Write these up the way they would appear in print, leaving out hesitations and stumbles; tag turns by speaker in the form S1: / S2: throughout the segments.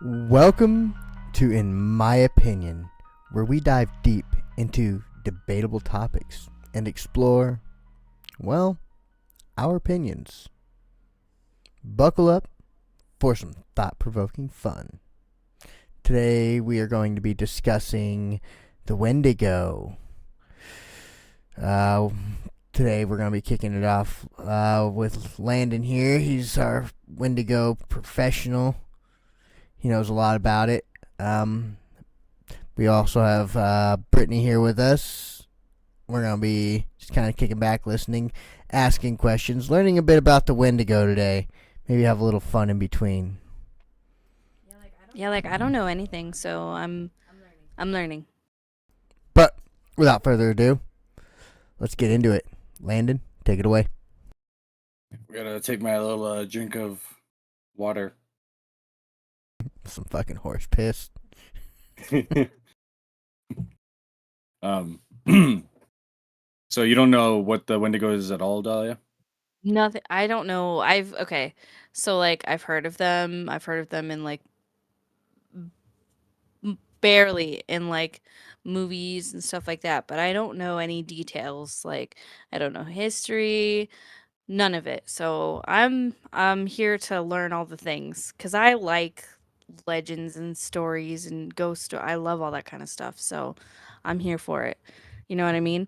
S1: Welcome to In My Opinion, where we dive deep into debatable topics and explore, well, our opinions. Buckle up for some thought provoking fun. Today we are going to be discussing the Wendigo. Uh, Today we're going to be kicking it off with Landon here. He's our Wendigo professional. He knows a lot about it. We also have Brittany here with us. We're going to be just kind of kicking back, listening, asking questions, learning a bit about the Wendigo today. Maybe have a little fun in between.
S2: Yeah, like I don't know anything, so I'm learning.
S1: But without further ado, let's get into it. Landon, take it away.
S3: I gotta take my little drink of water.
S1: Some fucking horse piss.
S3: um, so you don't know what the Wendigo is at all, Dahlia?
S2: Nothing. I don't know. Okay. So like I've heard of them. I've heard of them in like barely in like movies and stuff like that, but I don't know any details. Like I don't know history, none of it. So I'm here to learn all the things cuz I like legends and stories and I love all that kind of stuff. So I'm here for it. You know what I mean?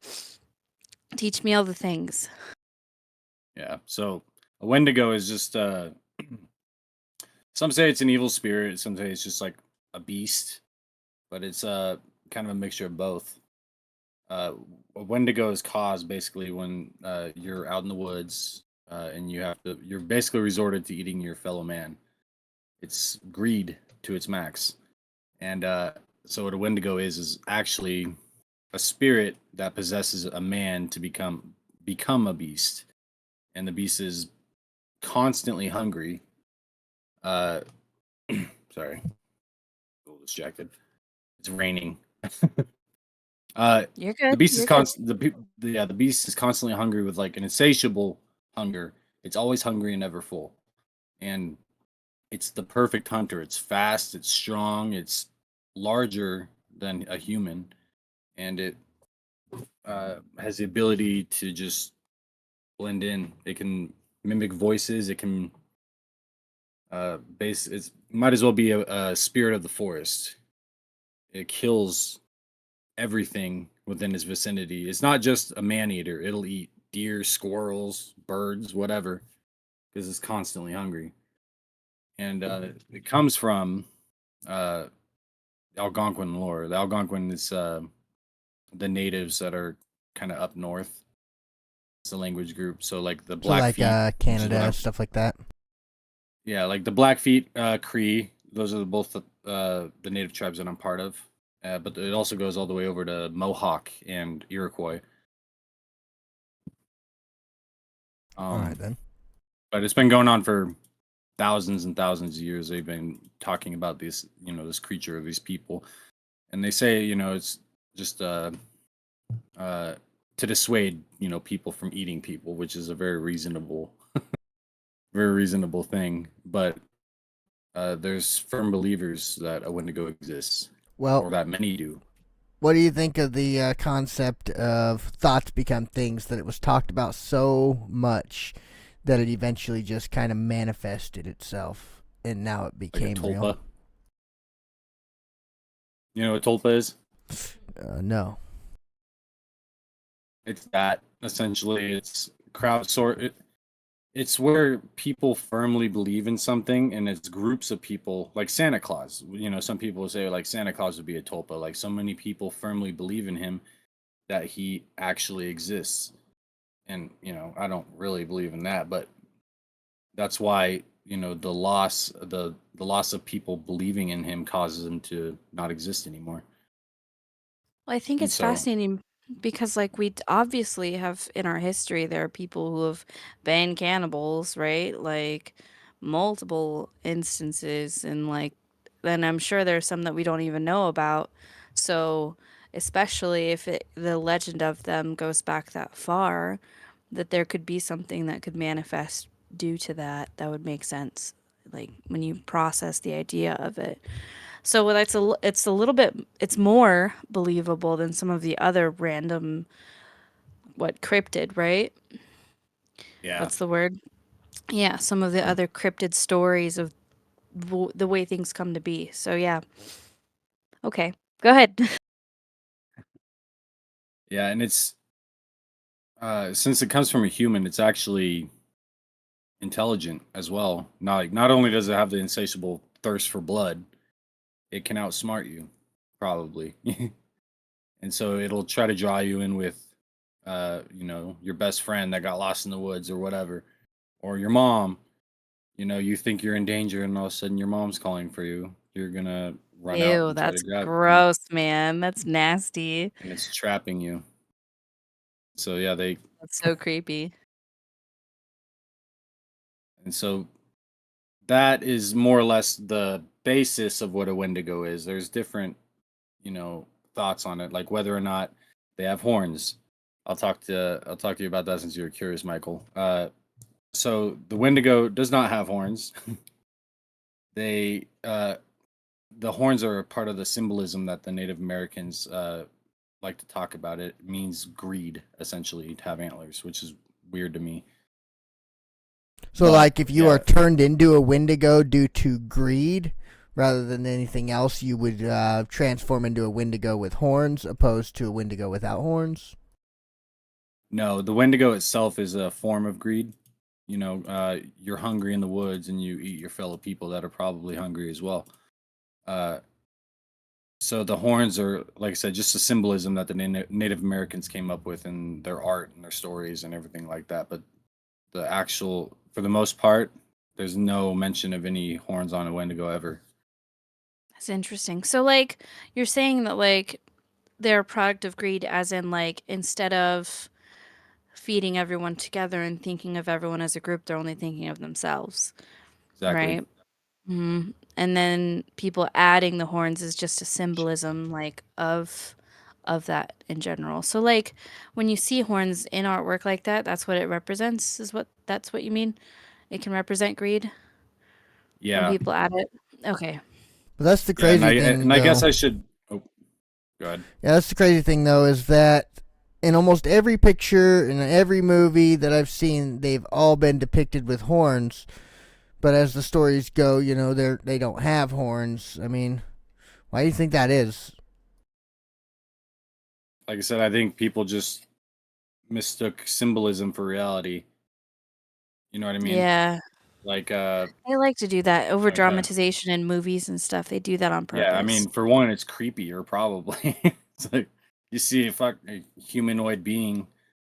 S2: Teach me all the things.
S3: Yeah. So a Wendigo is just some say it's an evil spirit, some say it's just like a beast, but it's kind of a mixture of both. A Wendigo is caused basically when you're out in the woods and you're basically resorted to eating your fellow man. It's greed to its max. And so what a Wendigo is actually a spirit that possesses a man to become a beast, and the beast is constantly hungry. Uh, sorry, a little distracted. It's raining.
S2: You're
S3: The
S2: good.
S3: beast is
S2: You're good.
S3: constant. The beast is constantly hungry with like an insatiable hunger. It's always hungry and never full, and it's the perfect hunter. It's fast. It's strong. It's larger than a human, and it has the ability to just blend in. It can mimic voices. It can base. It might as well be a spirit of the forest. It kills everything within its vicinity. It's not just a man eater. It'll eat deer, squirrels, birds, whatever, because it's constantly hungry. And it comes from uh, Algonquin lore. The Algonquin is the natives that are kind of up north. It's a language group. So like the
S1: So, like
S3: Blackfeet, which is what
S1: Canada,
S3: I'm.
S1: stuff like that.
S3: Yeah, like the Blackfeet, Cree. Those are both the native tribes that I'm part of. But it also goes all the way over to Mohawk and Iroquois.
S1: All right,
S3: Um,
S1: then.
S3: but it's been going on for thousands and thousands of years. They've been talking about this, this creature of these people, and they say, it's just uh, to dissuade, people from eating people, which is a very reasonable thing. But there's firm believers that a Wendigo exists,
S1: Well,
S3: or that many do.
S1: what do you think of the concept of thoughts become things, that it was talked about so much that it eventually just kind of manifested itself and now it
S3: Like a
S1: became real?
S3: tulpa. You know what tulpa is?
S1: No.
S3: It's that essentially. It's crowdsourced. It's where people firmly believe in something, and it's groups of people, like Santa Claus. Some people say like Santa Claus would be a tulpa. Like so many people firmly believe in him that he actually exists. And I don't really believe in that, but that's why the loss of people believing in him causes him to not exist anymore.
S2: Well, I think
S3: And
S2: it's
S3: so
S2: fascinating because, like, obviously have in our history, there are people who have been cannibals, right? Like, multiple instances, and like, then I'm sure there's some that we don't even know about. So, especially if the legend of them goes back that far, that there could be something that could manifest due to that, that would make sense. like when you process the idea of it. So it's a little bit it's more believable than some of the other random what cryptid, right?
S3: Yeah.
S2: What's the word? Yeah, some of the other cryptid stories of the way things come to be. So yeah, okay, go ahead.
S3: Yeah, and it's since it comes from a human, it's actually intelligent as well. Not only does it have the insatiable thirst for blood, it can outsmart you, probably. And so it'll try to draw you in with your best friend that got lost in the woods or whatever, or your mom. You think you're in danger and all of a sudden your mom's calling for you. You're gonna run out
S2: Ew,
S3: and try to
S2: that's
S3: grab and
S2: gross, man. That's nasty.
S3: and it's trapping you. So yeah, they
S2: That's so creepy.
S3: and so that is more or less the basis of what a Wendigo is. There's different, thoughts on it, like whether or not they have horns. I'll talk to you about that since you're curious, Michael. So the Wendigo does not have horns. They the horns are a part of the symbolism that the Native Americans like to talk about. It means greed, essentially, to have antlers, which is weird to me.
S1: So,
S3: But
S1: like, if you are
S3: yeah,
S1: turned into a Wendigo due to greed rather than anything else, you would transform into a Wendigo with horns opposed to a Wendigo without horns.
S3: no, the Wendigo itself is a form of greed. You're hungry in the woods and you eat your fellow people that are probably hungry as well. Uh, so the horns are, like I said, just a symbolism that the Native Americans came up with in their art and their stories and everything like that. But for the most part, there's no mention of any horns on a Wendigo ever.
S2: That's interesting. So like you're saying that like they're a product of greed as in like instead of feeding everyone together and thinking of everyone as a group, they're only thinking of themselves,
S3: Exactly.
S2: right? And then people adding the horns is just a symbolism like of that in general. So like when you see horns in artwork like that, that's what it represents is what that's what you mean? It can represent greed when
S3: Yeah.
S2: people add it. Okay.
S1: But that's the
S3: Yeah. And I
S1: crazy thing,
S3: and I guess
S1: though.
S3: I should. Oh, go ahead.
S1: Yeah, that's the crazy thing, though, is that in almost every picture in every movie that I've seen, they've all been depicted with horns. But as the stories go, they don't have horns. I mean, why do you think that is?
S3: Like I said, I think people just mistook symbolism for reality. You know what I mean?
S2: Yeah.
S3: Like,
S2: They like to do that over
S3: like,
S2: dramatization in movies and stuff. They do that on
S3: yeah. I
S2: purpose.
S3: mean, for one, it's creepier, probably. It's like you see a humanoid being.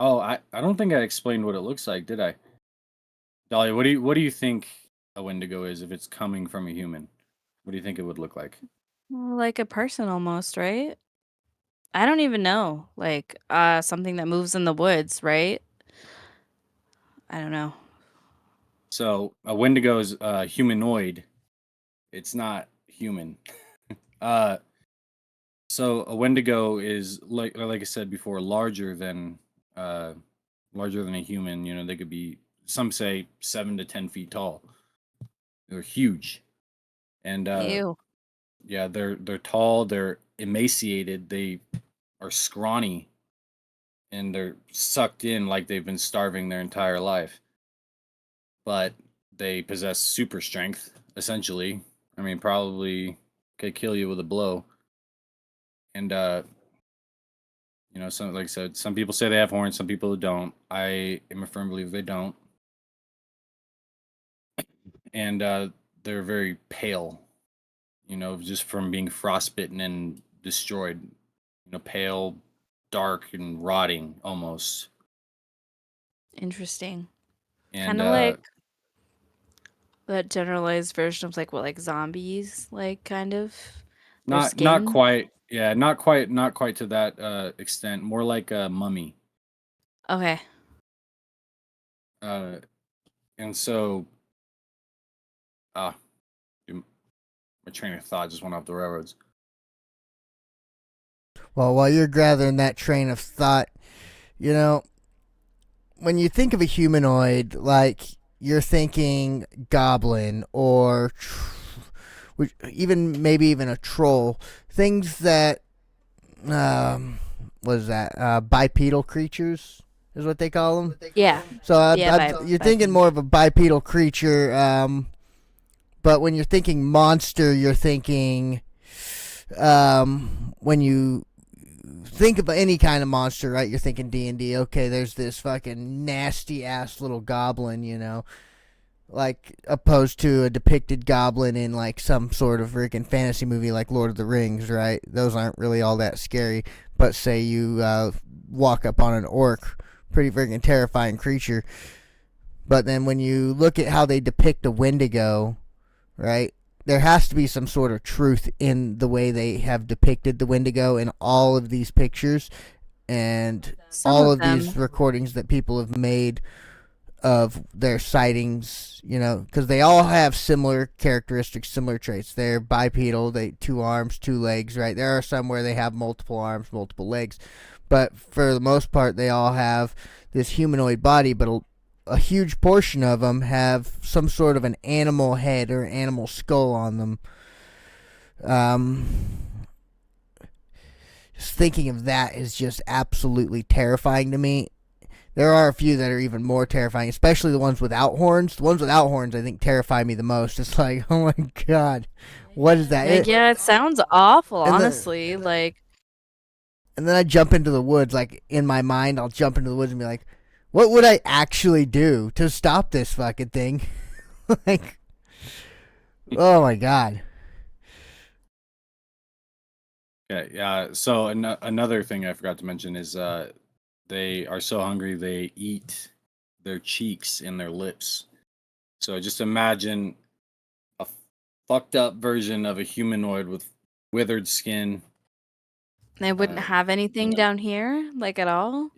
S3: Oh, I don't think I explained what it looks like, did I? Dolly, what do you think a Wendigo is if it's coming from a human? What do you think it would look like?
S2: Well, like a person almost, right? I don't even know. Like something that moves in the woods, right? I don't know.
S3: So a Wendigo is humanoid. It's not human. Uh, so a Wendigo is like I said before, uh, larger than a human. They could be, some say, 7 to 10 feet tall. They're huge, and
S2: Ew.
S3: yeah, they're tall. They're emaciated. They are scrawny, and they're sucked in like they've been starving their entire life. But they possess super strength, essentially. I mean, probably could kill you with a blow. And some, like I said, some people say they have horns, some people don't. I am a firm believer they don't. And they're very pale, just from being frostbitten and destroyed. Pale, dark, and rotting almost.
S2: Interesting.
S3: And
S2: Kind of like that generalized version of like what like zombies like kind of their
S3: not
S2: skin.
S3: quite, yeah, not quite to that extent. More like a mummy.
S2: Okay.
S3: Uh, and so, uh, my train of thought just went off the railroads.
S1: Well, while you're gathering that train of thought, you know, when you think of a humanoid, like, you're thinking goblin or even maybe even a troll. Things that what is that? Bipedal creatures is what they call them.
S2: Yeah.
S1: So
S2: Yeah,
S1: you're thinking more of a bipedal creature. But when you're thinking monster, you're thinking when you think of any kind of monster, right? You're thinking D&D. Okay, there's this fucking nasty ass little goblin, like opposed to a depicted goblin in like some sort of freaking fantasy movie like Lord of the Rings, right? Those aren't really all that scary. But say you walk up on an orc, pretty freaking terrifying creature. But then when you look at how they depict a Wendigo, right? There has to be some sort of truth in the way they have depicted the Wendigo in all of these pictures and
S2: Some
S1: all
S2: of
S1: of these
S2: them.
S1: recordings that people have made of their sightings, because they all have similar characteristics, similar traits. They're bipedal, they 2 arms, 2 legs, right? There are some where they have multiple arms, multiple legs, but for the most part, they all have this humanoid body, but a huge portion of them have some sort of an animal head or animal skull on them. Um, just thinking of that is just absolutely terrifying to me. There are a few that are even more terrifying, especially the ones without horns. The ones without horns, I think, terrify me the most. It's like, oh my god, what is that?
S2: Like, yeah, it sounds awful,
S1: and then
S2: honestly. Like,
S1: and then I jump into the woods. Like in my mind, I'll jump into the woods and be like, what would I actually do to stop this fucking thing? Like, oh my god.
S3: Okay, yeah. So another thing I forgot to mention is they are so hungry they eat their cheeks and their lips. So just imagine a fucked up version of a humanoid with withered skin.
S2: they wouldn't
S3: Uh,
S2: have anything
S3: you know,
S2: down here, like, at all.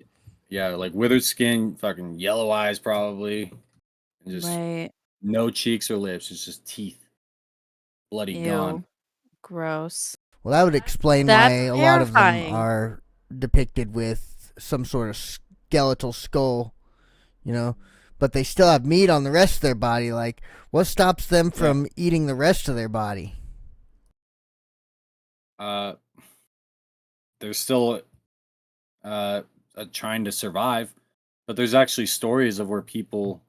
S3: yeah, like withered skin, fucking yellow eyes probably, and just
S2: Right.
S3: no cheeks or lips. It's just teeth, bloody gone.
S2: Ew. Gross.
S1: Well, that would explain why
S2: That's
S1: a lot of them
S2: terrifying.
S1: are depicted with some sort of skeletal skull, you know. But they still have meat on the rest of their body. Like, what stops them
S3: Yeah.
S1: from eating the rest of their body?
S3: Uh, they're still trying to survive, but there's actually stories of where people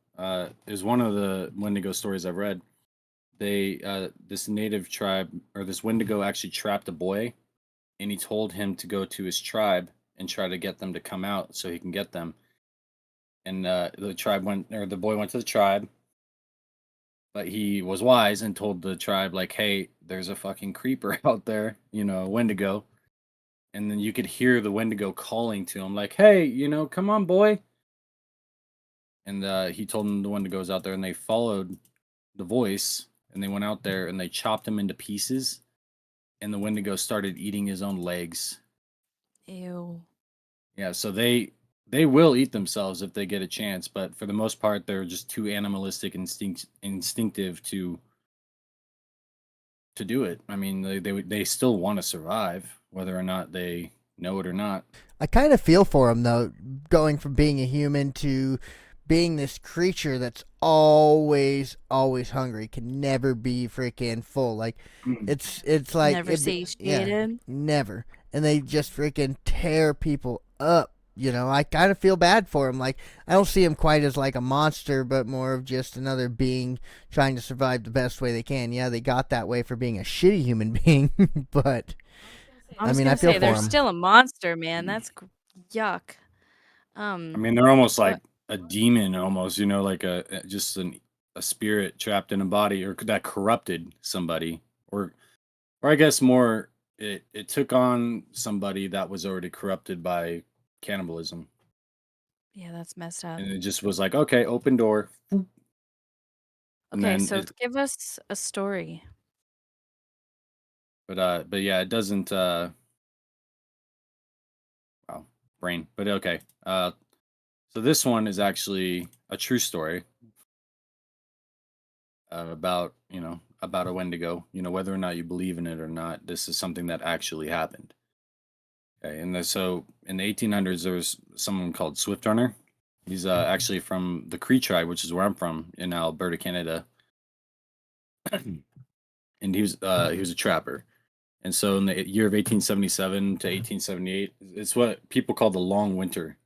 S3: is one of the Wendigo stories I've read. They this native tribe or this Wendigo actually trapped a boy, and he told him to go to his tribe and try to get them to come out so he can get them. And the boy went to the tribe, but he was wise and told the tribe like, "Hey, there's a fucking creeper out there, a Wendigo." And then you could hear the Wendigo calling to him like, "Hey, come on, boy." And he told them the Wendigo was out there, and they followed the voice, and they went out there and they chopped him into pieces, and the Wendigo started eating his own legs.
S2: Ew.
S3: Yeah, so they will eat themselves if they get a chance, but for the most part, they're just too animalistic, instinctive to do it. I mean, they still want to survive, whether or not they know it or not.
S1: I kind of feel for him though, going from being a human to being this creature that's always hungry, can never be freaking full. Like it's like
S2: Never
S1: yeah,
S2: satiated.
S1: never. And they just freaking tear people up. I kind of feel bad for him. Like I don't see him quite as like a monster, but more of just another being trying to survive the best way they can. Yeah, they got that way for being a shitty human being, but
S2: I
S1: I
S2: was
S1: mean, I
S2: gonna
S1: feel
S2: say
S1: for
S2: they're
S1: him.
S2: still a monster, man. That's yuck.
S3: I mean, they're almost
S2: What?
S3: like a demon, almost, like just a spirit trapped in a body, or that corrupted somebody, or I guess more, it took on somebody that was already corrupted by cannibalism,
S2: Yeah, that's messed up.
S3: and it just was like, okay, open door, and
S2: Okay,
S3: then
S2: so give us a story.
S3: but yeah, it doesn't wow, brain, but okay, so this one is actually a true story about a Wendigo. Whether or not you believe in it or not, this is something that actually happened. Okay, and so in the 1800s, there was someone called Swift Runner. He's actually from the Cree tribe, which is where I'm from in Alberta, Canada. And he was a trapper. And so in the year of 1877 to 1878, it's what people call the long winter.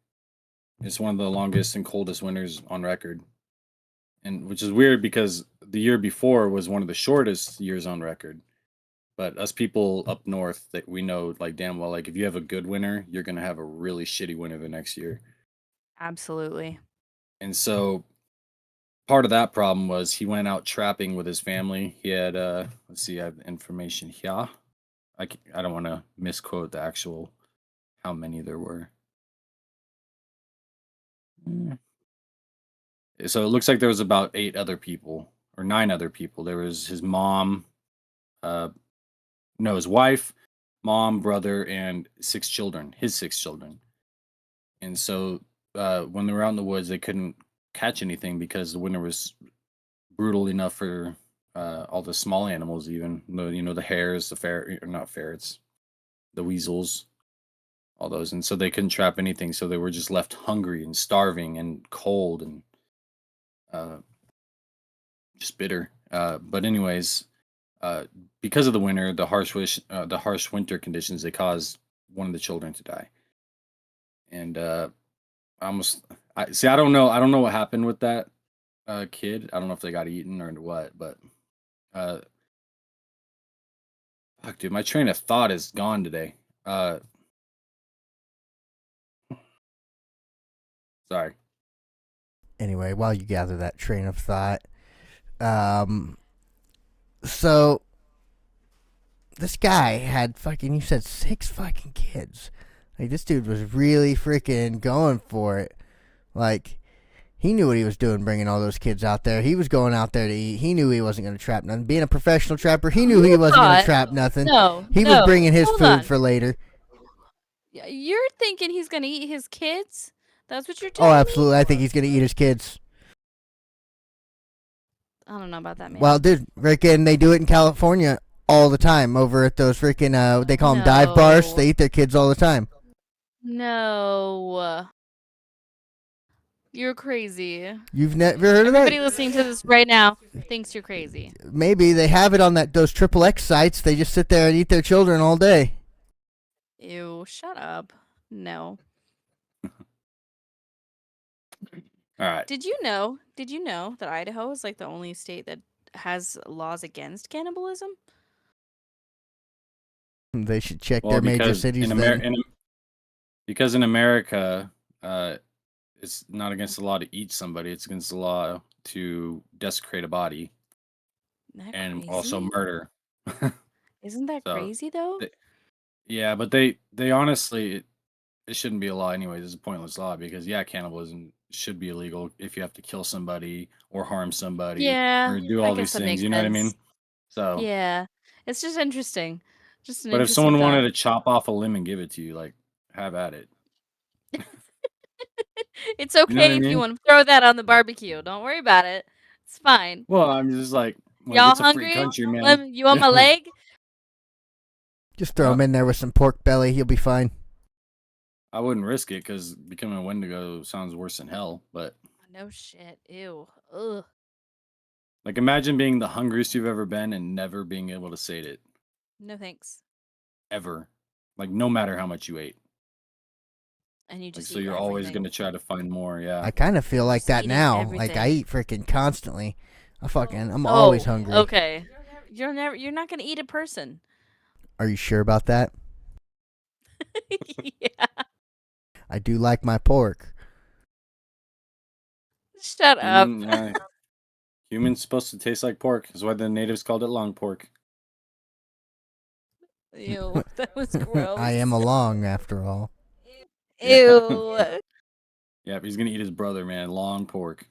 S3: It's one of the longest and coldest winters on record. And which is weird because the year before was one of the shortest years on record. But us people up north, that we know like damn well, like if you have a good winter, you're gonna have a really shitty winter the next year.
S2: Absolutely.
S3: And so part of that problem was he went out trapping with his family. He had let's see, I have information here. I don't want to misquote the actual how many there were. So it looks like there was about 8 other people or 9 other people. There was his mom, uh no, his wife, mom, brother, and 6 children. His 6 children. And so when they were out in the woods, they couldn't catch anything because the winter was brutal enough for all the small animals, even the hares, the or not ferrets, the weasels, all those, and so they couldn't trap anything. So they were just left hungry and starving and cold and uh, just bitter. But anyways, because of the winter, the harsh winter conditions, they caused one of the children to die, and almost. I see. I don't know. I don't know what happened with that kid. I don't know if they got eaten or what, but uh, fuck, dude, my train of thought is gone today. Sorry.
S1: Anyway, while you gather that train of thought, um, so this guy had fucking, you said 6 fucking kids. Like, this dude was really freaking going for it. Like, he knew what he was doing bringing all those kids out there. He was going out there to eat. He knew he wasn't going to trap nothing. Being a professional trapper, he knew he wasn't going to trap nothing.
S2: No,
S1: He was
S2: no,
S1: bringing his
S2: hold
S1: food
S2: on.
S1: for later.
S2: You're thinking he's gonna eat his kids? That's what you're
S1: Oh,
S2: telling me?
S1: absolutely. I think he's going to eat his kids.
S2: I don't know about that, man.
S1: Well, dude, freaking, they do it in California all the time over at those freaking, they call them dive bars.
S2: No.
S1: They eat their kids all the time.
S2: No. You're crazy.
S1: You've never heard of that?
S2: Everybody listening to this right now thinks you're crazy.
S1: Maybe they have it on those triple X sites. They just sit there and eat their children all day.
S2: Ew, shut up. No.
S3: All right.
S2: Did you know that Idaho is like the only state that has laws against cannibalism?
S1: They should check
S3: Well,
S1: their major
S3: because
S1: cities
S3: in
S1: then.
S3: because in America, it's not against the law to eat somebody. It's against the law to desecrate a body
S2: Isn't that
S3: and
S2: crazy?
S3: also murder.
S2: Isn't that
S3: So,
S2: crazy though?
S3: yeah, but they honestly, it shouldn't be a law anyways. It's a pointless law because cannibalism should be illegal if you have to kill somebody or harm somebody
S2: Yeah,
S3: or do
S2: I
S3: all
S2: guess
S3: these
S2: that
S3: things.
S2: makes
S3: You know what I mean?
S2: sense.
S3: So,
S2: Yeah, it's just interesting. Just an
S3: but if
S2: interesting
S3: someone wanted
S2: thought.
S3: to chop off a limb and give it to you, like, have at it.
S2: It's
S3: You know what
S2: okay
S3: I
S2: if you
S3: mean?
S2: want to throw that on the barbecue. Don't worry about it. It's fine.
S3: Well, I'm just like
S2: Y'all
S3: it's a free
S2: hungry?
S3: country, man.
S2: You want my leg?
S1: Just throw him in there with some pork belly. He'll be fine.
S3: I wouldn't risk it because becoming a Wendigo sounds worse than hell. But
S2: No shit. Ew. Ugh.
S3: like, imagine being the hungriest you've ever been and never being able to sate it
S2: No thanks.
S3: ever. Like, no matter how much you ate.
S2: And you
S3: Like,
S2: just
S3: so
S2: eat
S3: you're always
S2: everything.
S3: gonna try to find more. Yeah.
S1: I kind of feel like
S2: Just
S1: that
S2: eating
S1: now.
S2: everything.
S1: Like, I eat freaking constantly. I'm always hungry.
S2: Okay. You're not gonna eat a person.
S1: Are you sure about that?
S2: Yeah.
S1: I do like my pork.
S2: Shut up.
S3: Human's supposed to taste like pork. That's why the natives called it long pork.
S2: Ew. That was gross.
S1: I am along, after all.
S2: Ew.
S3: Yeah, he's gonna eat his brother, man. Long pork.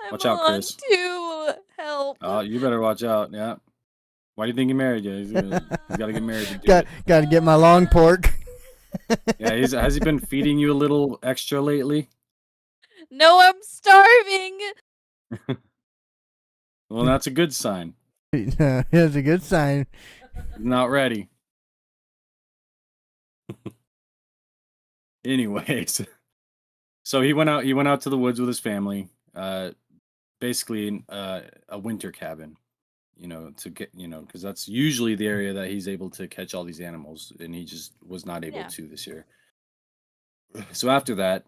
S2: I'm
S3: Watch out,
S2: along
S3: Chris.
S2: too. Help.
S3: Oh, you better watch out. Yeah. Why do you think he married you? He's got to get married to do it.
S1: Got to get my long pork.
S3: Yeah, has he been feeding you a little extra lately?
S2: No, I'm starving.
S3: Well, that's a good sign.
S1: That's a good sign.
S3: He's not ready. Anyways, So he went out. He went out to the woods with his family. Basically in a winter cabin. To get because that's usually the area that he's able to catch all these animals, and he just was not able
S2: Yeah.
S3: to this year. So after that,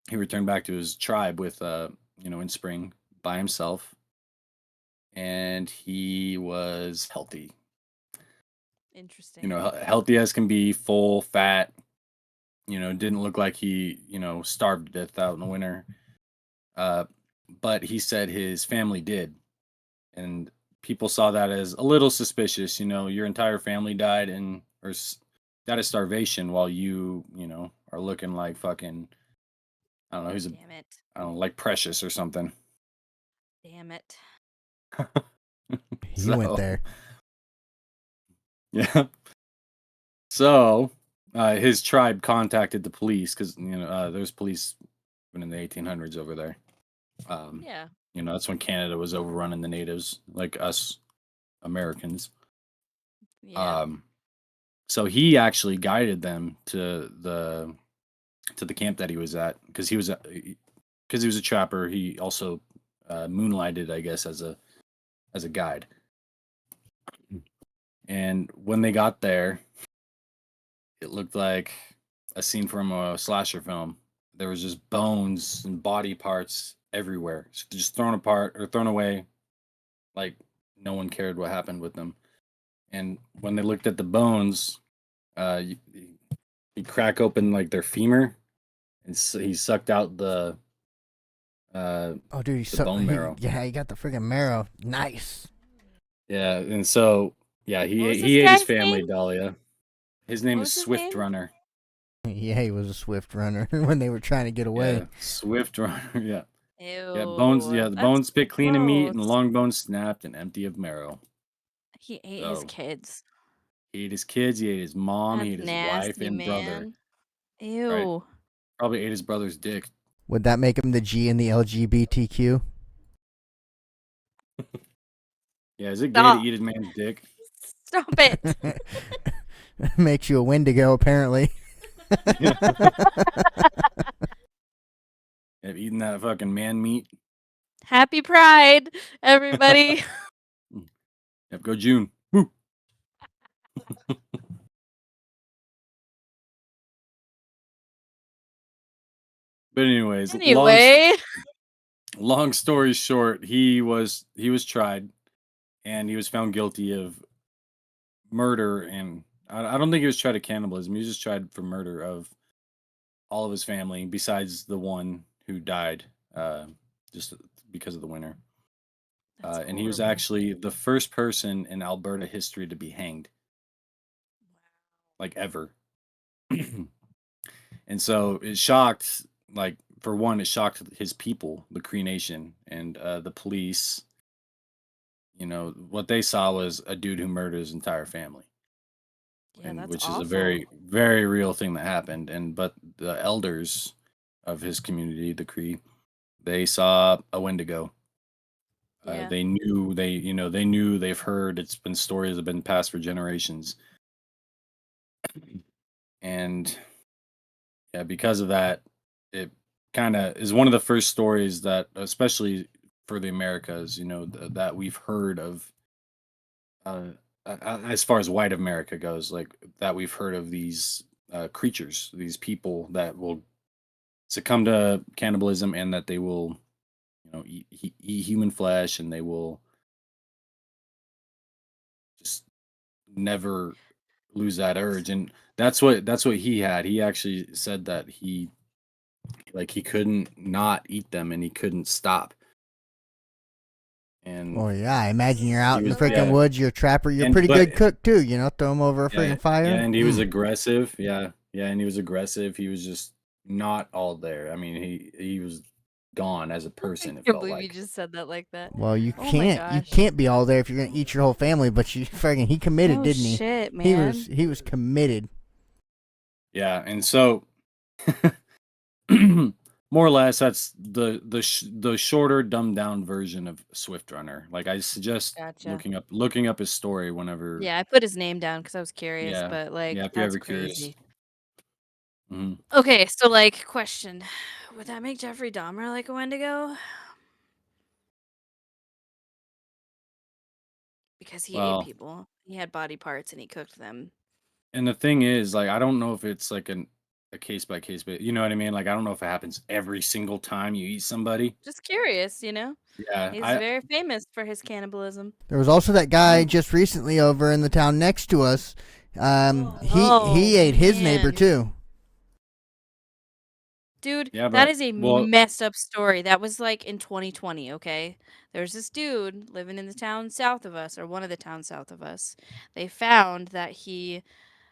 S3: he returned back to his tribe with in spring by himself, and he was healthy.
S2: Interesting.
S3: Healthy as can be, full, fat. Didn't look like he starved to death out in the winter. But he said his family did, and people saw that as a little suspicious. Your entire family died died of starvation while you are looking like fucking, I don't know,
S2: Damn it.
S3: I don't know, like Precious or something.
S2: Damn it.
S1: He went there.
S3: Yeah. So his tribe contacted the police because there's police even in the 1800s over there.
S2: Yeah.
S3: That's when Canada was overrunning the natives, like us Americans.
S2: Yeah.
S3: So he actually guided them to the camp that he was at because he was a trapper. He also moonlighted, I guess, as a guide. And when they got there, it looked like a scene from a slasher film. There was just bones and body parts everywhere, just thrown apart or thrown away, like no one cared what happened with them. And when they looked at the bones, you crack open like their femur, and he sucked out the
S1: Oh, dude,
S3: the bone marrow.
S1: he got the freaking marrow. Nice.
S3: Yeah, and so yeah, he
S2: What was
S3: he
S2: this
S3: ate his
S2: guy's
S3: family,
S2: name?
S3: Dahlia. His name
S2: What
S3: is
S2: was his
S3: Swift
S2: name?
S3: Runner.
S1: Yeah, he was a swift runner when they were trying to get away.
S3: Yeah, Swift Runner. Yeah.
S2: Ew.
S3: Yeah, bones. Yeah, the
S2: That's
S3: bones spit clean of meat, and the
S2: gross.
S3: long bones snapped and empty of marrow.
S2: He ate his
S3: So
S2: kids.
S3: he ate his kids. He ate his mom. He
S2: That's
S3: ate his wife
S2: nasty,
S3: and brother.
S2: man.
S3: Right?
S2: Ew.
S3: Probably ate his brother's dick.
S1: Would that make him the G in the LGBTQ?
S3: Yeah, is it gay to
S2: Stop.
S3: eat his man's dick?
S2: Stop it.
S1: Makes you a Wendigo, apparently.
S3: Have eaten that fucking man meat.
S2: Happy Pride, everybody.
S3: Yep, go June. Woo. But anyways,
S2: Anyway.
S3: long story short, he was tried, and he was found guilty of murder, and I don't think he was tried of cannibalism. He was just tried for murder of all of his family, besides the one who died just because of the winter.
S2: That's
S3: And he was
S2: horrible.
S3: actually the first person in Alberta history to be hanged, like ever. And so it shocked, like, for one, it shocked his people, the Cree Nation, and the police. What they saw was a dude who murdered his entire family.
S2: Yeah,
S3: And
S2: that's
S3: which is a
S2: awful.
S3: very, very real thing that happened. But the elders of his community, the Cree, they saw a Wendigo.
S2: Yeah.
S3: They knew, they've heard, it's been stories that have been passed for generations. And yeah, because of that, it kind of is one of the first stories that, especially for the Americas, that we've heard of, as far as white America goes, like that we've heard of these creatures, these people that will succumb to cannibalism, and that they will, eat human flesh, and they will just never lose that urge. And that's what he had. He actually said that he couldn't not eat them, and he couldn't stop. And
S1: Oh yeah, I imagine you're out
S3: he
S1: in the
S3: was,
S1: freaking
S3: yeah,
S1: woods. You're a trapper. You're a
S3: and
S1: pretty
S3: but
S1: good cook too. Throw them over a
S3: yeah,
S1: freaking fire.
S3: yeah, and he was aggressive. Yeah, and he was aggressive. He was just not all there. I mean, he was gone as a person.
S2: I
S3: It
S2: can't
S3: felt
S2: believe you
S3: like.
S2: just said that like that.
S1: Well, you
S2: Oh my
S1: can't
S2: gosh.
S1: be all there if you're gonna eat your whole family. But you freaking he committed,
S2: No
S1: didn't he?
S2: shit,
S1: He
S2: man.
S1: was committed.
S3: Yeah, and so more or less, that's the shorter, dumbed down version of Swift Runner. Like, I suggest
S2: Gotcha.
S3: looking up his story whenever.
S2: Yeah, I put his name down because I was curious,
S3: Yeah,
S2: but like
S3: yeah, if you're
S2: that's
S3: ever curious.
S2: crazy.
S3: Mhm.
S2: Okay, so like question. Would that make Jeffrey Dahmer like a Wendigo? Because he ate
S3: Well,
S2: people. He had body parts and he cooked them.
S3: and the thing is, like, I don't know if it's like a case by case, but you know what I mean. Like, I don't know if it happens every single time you eat somebody.
S2: Just curious, you know?
S3: Yeah,
S2: He's very famous for his cannibalism.
S1: There was also that guy
S3: I'm
S1: just recently over in the town next to us. He
S2: Oh,
S1: ate his neighbor
S2: man.
S1: too.
S2: Dude,
S3: yeah,
S2: that
S3: but
S2: is a
S3: well,
S2: messed up story. That was like in 2020, okay? There's this dude living in the town south of us, or one of the towns south of us. They found that he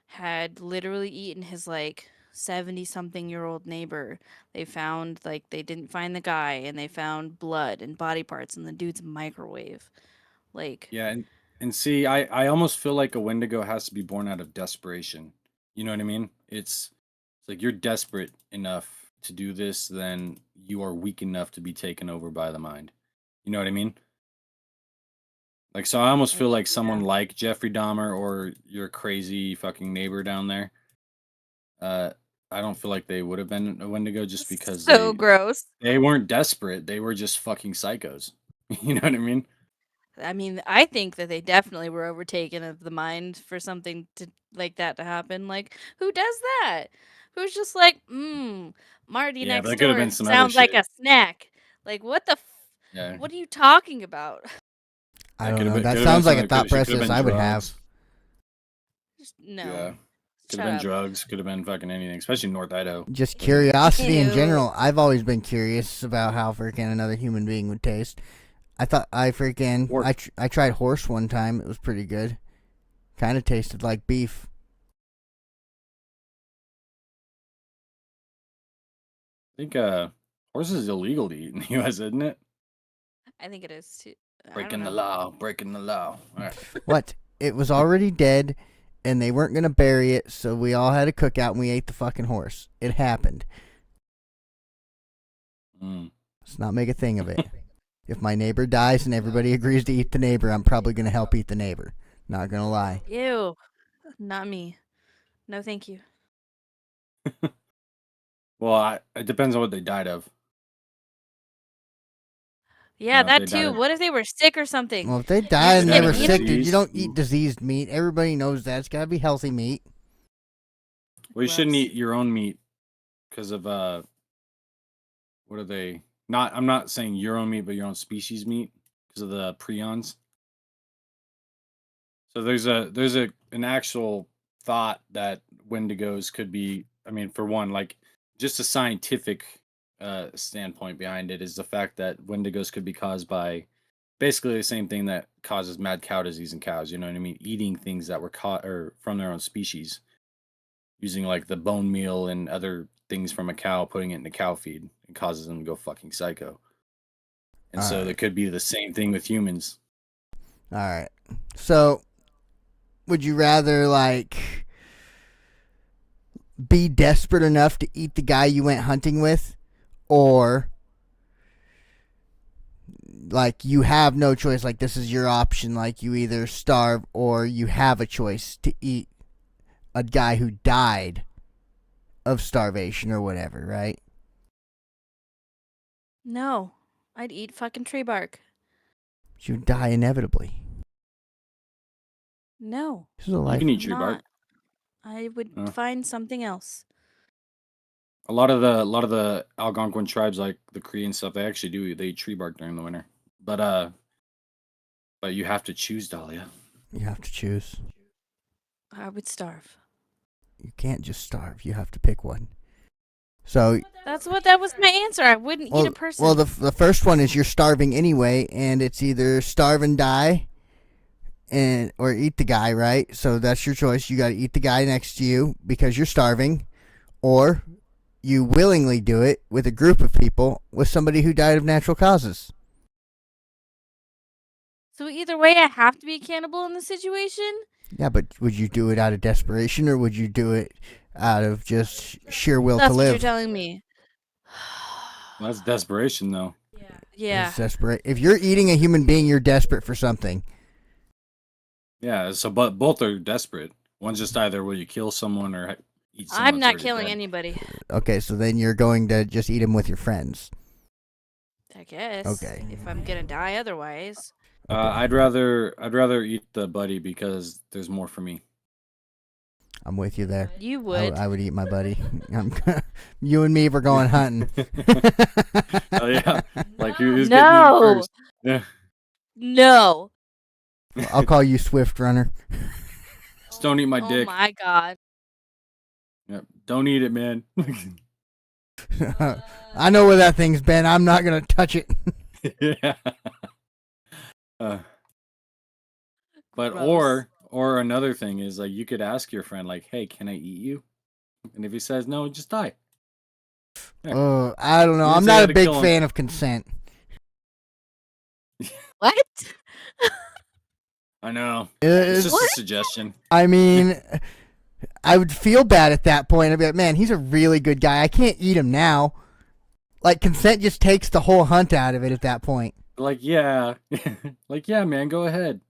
S2: had literally eaten his like 70 something year old neighbor. They found like they didn't find the guy and they found blood and body parts in the dude's microwave. Like,
S3: yeah, and see, I almost feel like a Wendigo has to be born out of desperation. You know what I mean? It's like you're desperate enough to do this, then you are weak enough to be taken over by the mind. You know what I mean? Like, so I almost feel like someone
S2: yeah.
S3: like Jeffrey Dahmer or your crazy fucking neighbor down there. Uh, I don't feel like they would have been a Wendigo just because
S2: So gross.
S3: they weren't desperate. They were just fucking psychos. You know what I mean?
S2: I mean, I think that they definitely were overtaken of the mind for something to like that to happen. Like, who does that? Who's just like, Marty
S3: Yeah, but
S2: next
S3: it could have been
S2: door
S3: some other
S2: sounds like
S3: shit.
S2: a snack. Like, what the
S3: Yeah,
S2: what are you talking about?
S1: I
S3: that
S1: don't know. That
S3: could have been
S1: sounds like
S3: some
S1: a
S3: other
S1: thought
S3: shit. Could have
S1: process
S3: been
S1: I would have.
S3: drugs.
S2: Just no.
S3: Yeah, could have
S2: Shut
S3: been
S2: up.
S3: drugs. Could have been fucking anything, especially North Idaho.
S1: Just curiosity in
S2: Ew.
S1: general. I've always been curious about how freaking another human being would taste.
S3: Or
S1: I tried horse one time. It was pretty good. Kind of tasted like beef.
S3: I think horses is illegal to eat in the U.S., isn't it?
S2: I think it is too. I don't
S3: Breaking the
S2: know.
S3: law, breaking the law. All right.
S1: What? It was already dead, and they weren't gonna bury it, so we all had a cookout and we ate the fucking horse. It happened.
S3: Mm.
S1: Let's not make a thing of it. If my neighbor dies and everybody agrees to eat the neighbor, I'm probably gonna help eat the neighbor. Not gonna lie.
S2: Ew. Not me. No, thank you.
S3: Well, it depends on what they died of. You
S2: Yeah,
S3: know, if
S2: that
S3: they died
S2: too.
S3: of
S2: What if they were sick or something?
S1: Well, if they
S2: You're
S1: died
S2: just
S1: and
S3: they
S1: they
S3: died
S2: gonna
S1: were
S3: of
S2: eat
S1: sick,
S2: them?
S1: dude, you
S3: disease.
S1: don't eat diseased meat. Everybody knows that. It's gotta be healthy meat.
S3: Well, you shouldn't
S2: Gross.
S3: eat your own meat because of what are they? Not, I'm not saying your own meat, but your own species meat because of the prions. So there's an actual thought that Wendigos could be. I mean, for one, like just a scientific standpoint behind it is the fact that Wendigos could be caused by basically the same thing that causes mad cow disease in cows. You know what I mean? Eating things that were caught or from their own species, using like the bone meal and other things from a cow, putting it in the cow feed, it causes them to go fucking psycho. And
S1: All
S3: so
S1: right.
S3: there could be the same thing with humans.
S1: All right. So, would you rather like be desperate enough to eat the guy you went hunting with, or like you have no choice? Like this is your option. Like you either starve or you have a choice to eat a guy who died of starvation or whatever, right?
S2: No. I'd eat fucking tree bark.
S1: You die inevitably.
S2: No.
S1: This is a
S3: You
S1: life.
S3: can eat
S2: I'm
S3: tree bark.
S2: not. I would
S3: Uh,
S2: find something else.
S3: a lot of the Algonquin tribes, like the Korean stuff, they actually do they eat tree bark during the winter. But you have to choose, Dahlia.
S1: You have to choose.
S2: I would starve.
S1: You can't just starve. You have to pick one. So,
S2: That was my answer. I wouldn't eat a person.
S1: well, the first one is you're starving anyway, and it's either starve and die, and or eat the guy, right? So that's your choice. You got to eat the guy next to you because you're starving, or you willingly do it with a group of people with somebody who died of natural causes.
S2: So either way, I have to be a cannibal in the situation.
S1: Yeah, but would you do it out of desperation, or would you do it out of just sheer will
S2: That's
S1: to
S2: what you're
S1: live?
S2: telling me.
S3: Well, that's desperation, though.
S2: Yeah.
S1: It's desperate. If you're eating a human being, you're desperate for something.
S3: Yeah. So, but both are desperate. One's just either will you kill someone or eat
S2: I'm
S3: someone that's
S2: not
S3: already
S2: killing
S3: dead.
S2: anybody.
S1: Okay, so then you're going to just eat him with your friends.
S2: I guess.
S1: Okay.
S2: If I'm gonna die otherwise.
S1: Okay.
S3: I'd rather eat the buddy because there's more for me.
S1: I'm with you there.
S2: You
S1: I
S2: would.
S1: would eat my buddy. You and me, we're going hunting.
S3: Oh yeah, like who's getting
S2: No.
S3: eaten first? Yeah,
S2: No.
S1: I'll call you Swift Runner.
S3: just don't eat my
S2: Oh
S3: dick.
S2: my god.
S3: Yep. Don't eat it, man.
S1: I know where that thing's been. I'm not gonna touch it.
S3: Yeah. But
S2: Gross.
S3: or another thing is like you could ask your friend like, "Hey, can I eat you?" And if he says no, just die. Yeah.
S1: I don't know.
S3: You didn't
S1: I'm
S3: say you
S1: not
S3: had
S1: a
S3: to
S1: big
S3: kill him.
S1: fan of consent.
S2: What?
S3: I know. It's just
S2: What?
S3: a suggestion.
S1: I mean, I would feel bad at that point. I'd be like, man, he's a really good guy. I can't eat him now. Like, consent just takes the whole hunt out of it at that point.
S3: Like, yeah. Like, yeah, man, go ahead.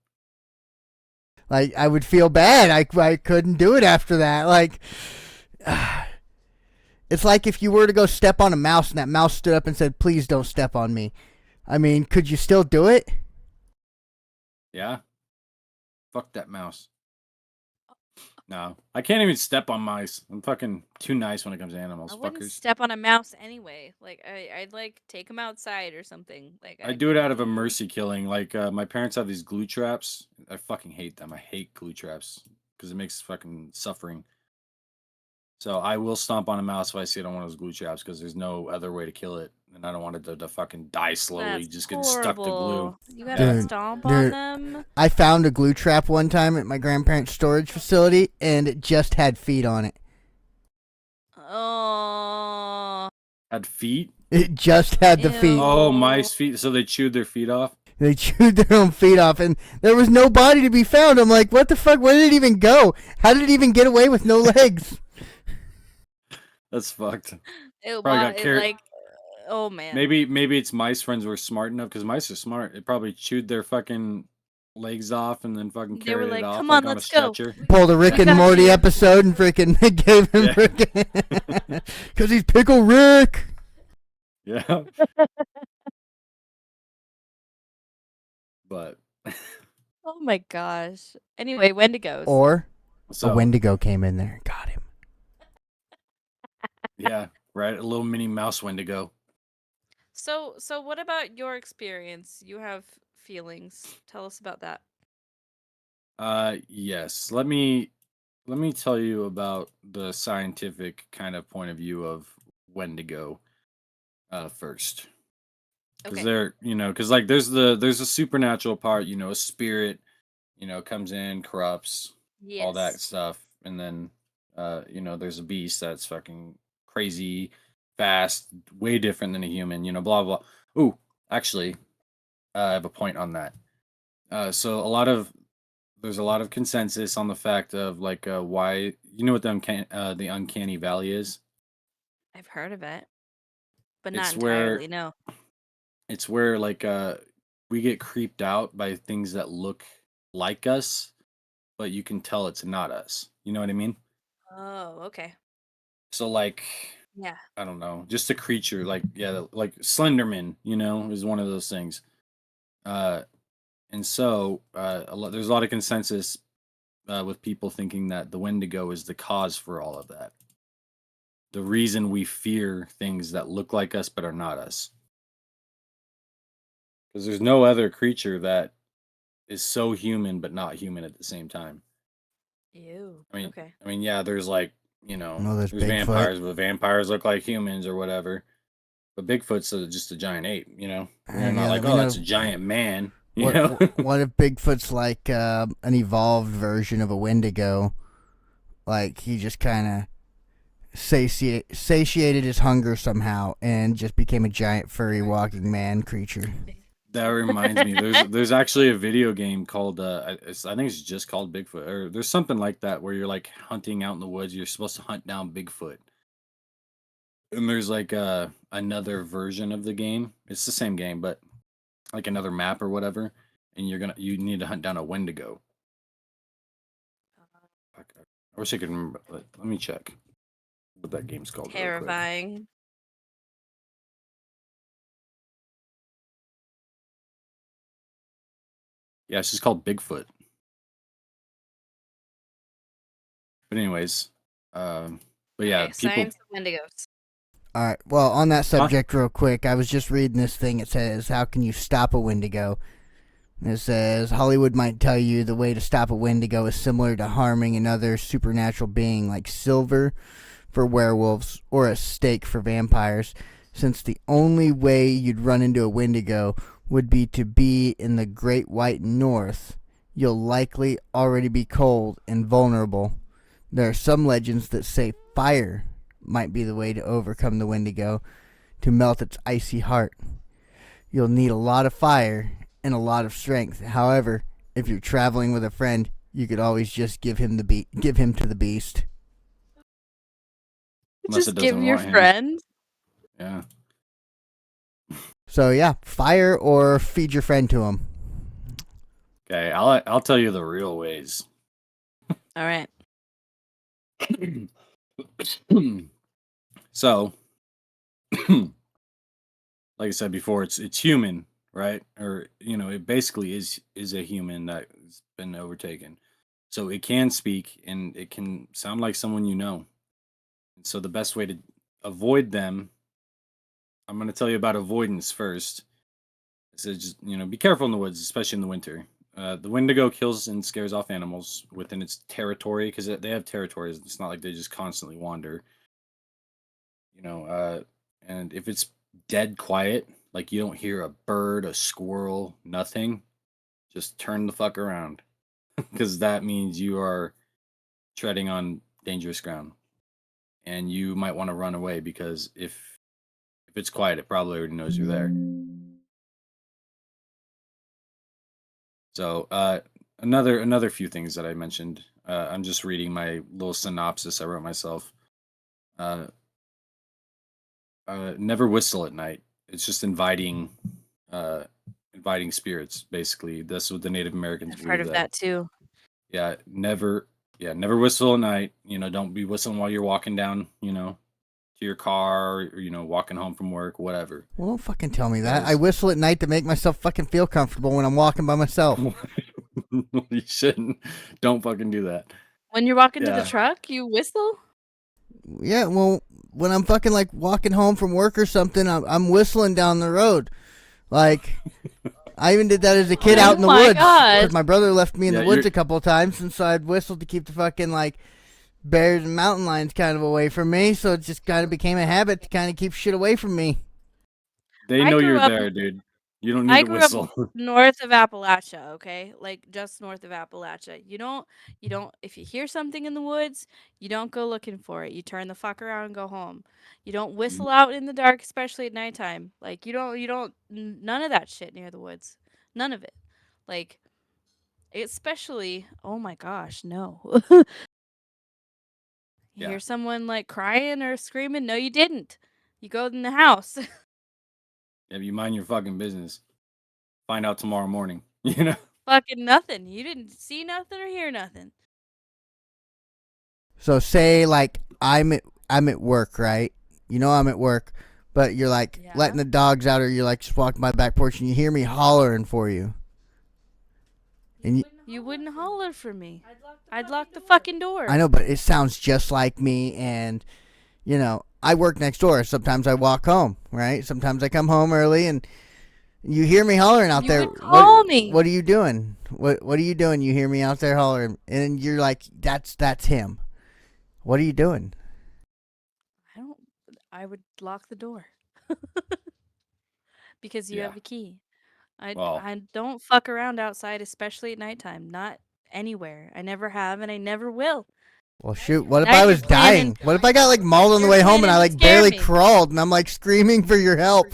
S1: Like, I would feel bad. I couldn't do it after that. Like, it's like if you were to go step on a mouse and that mouse stood up and said, please don't step on me. I mean, could you still do it?
S3: Yeah. Fuck that mouse. No. I can't even step on mice. I'm fucking too nice when it comes to animals,
S2: I wouldn't
S3: fuckers.
S2: step on a mouse anyway. Like I'd like take him outside or something. Like
S3: I do it out of a mercy killing. Like, my parents have these glue traps. I fucking hate them. I hate glue traps because it makes fucking suffering. So I will stomp on a mouse if I see it on one of those glue traps because there's no other way to kill it. And I don't want it to fucking die slowly,
S2: That's
S3: just getting stuck to glue.
S2: horrible. You gotta
S1: Dude,
S2: stomp
S1: dude.
S2: on them.
S1: I found a glue trap one time at my grandparents' storage facility, and it just had feet on it.
S2: Oh.
S3: Had feet?
S1: It just had the
S2: Ew.
S1: feet.
S3: Oh, mice feet. So they chewed their feet off?
S1: They chewed their own feet off, and there was no body to be found. I'm like, what the fuck? Where did it even go? How did it even get away with no legs?
S3: That's fucked.
S2: It,
S3: Probably got carried.
S2: like, oh man.
S3: Maybe its mice friends were smart enough because mice are smart. It probably chewed their fucking legs off and then fucking
S2: They were
S3: carried
S2: like,
S3: it off
S2: "Come
S3: like
S2: on,
S3: on a
S2: let's go."
S3: stretcher.
S1: Pulled a Rick and
S2: got
S1: Morty
S2: you.
S1: episode and freaking gave him
S3: Yeah.
S1: freaking because he's Pickle Rick.
S3: Yeah. But
S2: Oh my gosh. Anyway, Wendigos.
S1: Or
S3: so
S1: a Wendigo came in there and got him.
S3: yeah, right. A little mini mouse Wendigo.
S2: So what about your experience? You have feelings. Tell us about that.
S3: Yes. Let me tell you about the scientific kind of point of view of Wendigo first. Because
S2: Okay.
S3: they're, because like there's a supernatural part, a spirit, comes in, corrupts, all that
S2: Yes.
S3: stuff, and then there's a beast that's fucking crazy, fast, way different than a human, blah blah. Ooh, actually, I have a point on that. So there's a lot of consensus on the fact of like why what the uncanny valley is.
S2: I've heard of it, but
S3: It's
S2: not
S3: where
S2: entirely. No.
S3: It's where like we get creeped out by things that look like us, but you can tell it's not us. You know what I mean?
S2: Oh, okay.
S3: So like
S2: Yeah.
S3: I don't know, just a creature like like Slenderman, is one of those things. Uh and so there's a lot of consensus with people thinking that the Wendigo is the cause for all of that. The reason we fear things that look like us but are not us. Because there's no other creature that is so human but not human at the same time.
S2: Ew.
S3: I mean,
S2: Okay.
S3: yeah, there's like,
S1: No, there's
S3: there's
S1: Bigfoot.
S3: vampires, but vampires look like humans or whatever. But Bigfoot's just a giant ape, They're not
S1: Yeah,
S3: like,
S1: we
S3: oh,
S1: know-
S3: that's a giant man,
S1: What if Bigfoot's like an evolved version of a Wendigo? Like he just kind of satiated his hunger somehow and just became a giant furry walking man creature.
S3: That reminds me, there's actually a video game called I think it's just called Bigfoot, or there's something like that where you're like hunting out in the woods. You're supposed to hunt down Bigfoot, and there's like another version of the game. It's the same game, but like another map or whatever, and you need to hunt down a Wendigo. Fuck, I wish I could remember. Let me check. what that game's called.
S2: Terrifying.
S3: Yeah, it's just called Bigfoot. But anyways, but yeah,
S2: Okay,
S3: people.
S2: Science of Wendigos.
S1: All right. Well, on that subject, real quick, I was just reading this thing. It says, "How can you stop a Wendigo?" And it says Hollywood might tell you the way to stop a Wendigo is similar to harming another supernatural being, like silver for werewolves or a stake for vampires, since the only way you'd run into a Wendigo would be to be in the Great White North. You'll likely already be cold and vulnerable. There are some legends that say fire might be the way to overcome the Wendigo, to melt its icy heart. You'll need a lot of fire and a lot of strength. However, if you're traveling with a friend, you could always just give him to the beast.
S3: Unless
S2: Just
S3: it
S2: give
S3: doesn't
S2: your
S3: want him.
S2: friend.
S3: Yeah.
S1: So yeah, fire or feed your friend to him.
S3: Okay, I'll tell you the real ways.
S2: All right.
S3: So, like I said before, it's human, right? Or it basically is a human that's been overtaken. So it can speak and it can sound like someone you know. And so the best way to avoid them, I'm going to tell you about avoidance first. So just be careful in the woods, especially in the winter. The Wendigo kills and scares off animals within its territory because they have territories. It's not like they just constantly wander. And if it's dead quiet, like you don't hear a bird, a squirrel, nothing, just turn the fuck around because that means you are treading on dangerous ground, and you might want to run away because if it's quiet, it probably already knows you're there. So another few things that I mentioned. I'm just reading my little synopsis I wrote myself. Never whistle at night. It's just inviting spirits. Basically, that's what the Native Americans
S2: I've heard
S3: believe
S2: of that too.
S3: Yeah, never whistle at night. Don't be whistling while you're walking down. To your car, or walking home from work, whatever.
S1: Well, don't fucking tell me that. I whistle at night to make myself fucking feel comfortable when I'm walking by myself.
S3: You shouldn't. Don't fucking do that.
S2: When you're walking to the truck, you whistle?
S1: Yeah, well, when I'm fucking like walking home from work or something, I'm whistling down the road. Like, I even did that as a kid out in the woods. Because my brother left me in the woods a couple of times, and so I'd whistle to keep the fucking, like, bears and mountain lions kind of away from me. So it just kind of became a habit to kind of keep shit away from me.
S3: They know you're there, dude. You don't need to whistle.
S2: I grew up north of Appalachia, okay? Like, just north of Appalachia. You don't, if you hear something in the woods, you don't go looking for it. You turn the fuck around and go home. You don't whistle out in the dark, especially at nighttime. Like, none of that shit near the woods. None of it. Like, especially, oh my gosh, no. You hear someone, like, crying or screaming? No, you didn't. You go in the house.
S3: Yeah, you mind your fucking business. Find out tomorrow morning,
S2: Fucking nothing. You didn't see nothing or hear nothing.
S1: So say like I'm at work, right? I'm at work, but you're like letting the dogs out, or you're like just walking by the back porch and you hear me hollering for you. And
S2: you wouldn't holler for me. I'd lock the fucking door.
S1: I know, but it sounds just like me, and I work next door. Sometimes I walk home, right? Sometimes I come home early, and you hear me hollering out there.
S2: Call me.
S1: What are you doing? What are you doing? You hear me out there hollering, and you're like, that's him. What are you doing?
S2: I would lock the door. Because you have a key. I don't fuck around outside, especially at nighttime. Not anywhere. I never have, and I never will.
S1: Well, shoot, what if I was dying? What if I got like mauled on the way home and I like barely crawled and I'm like screaming for your help?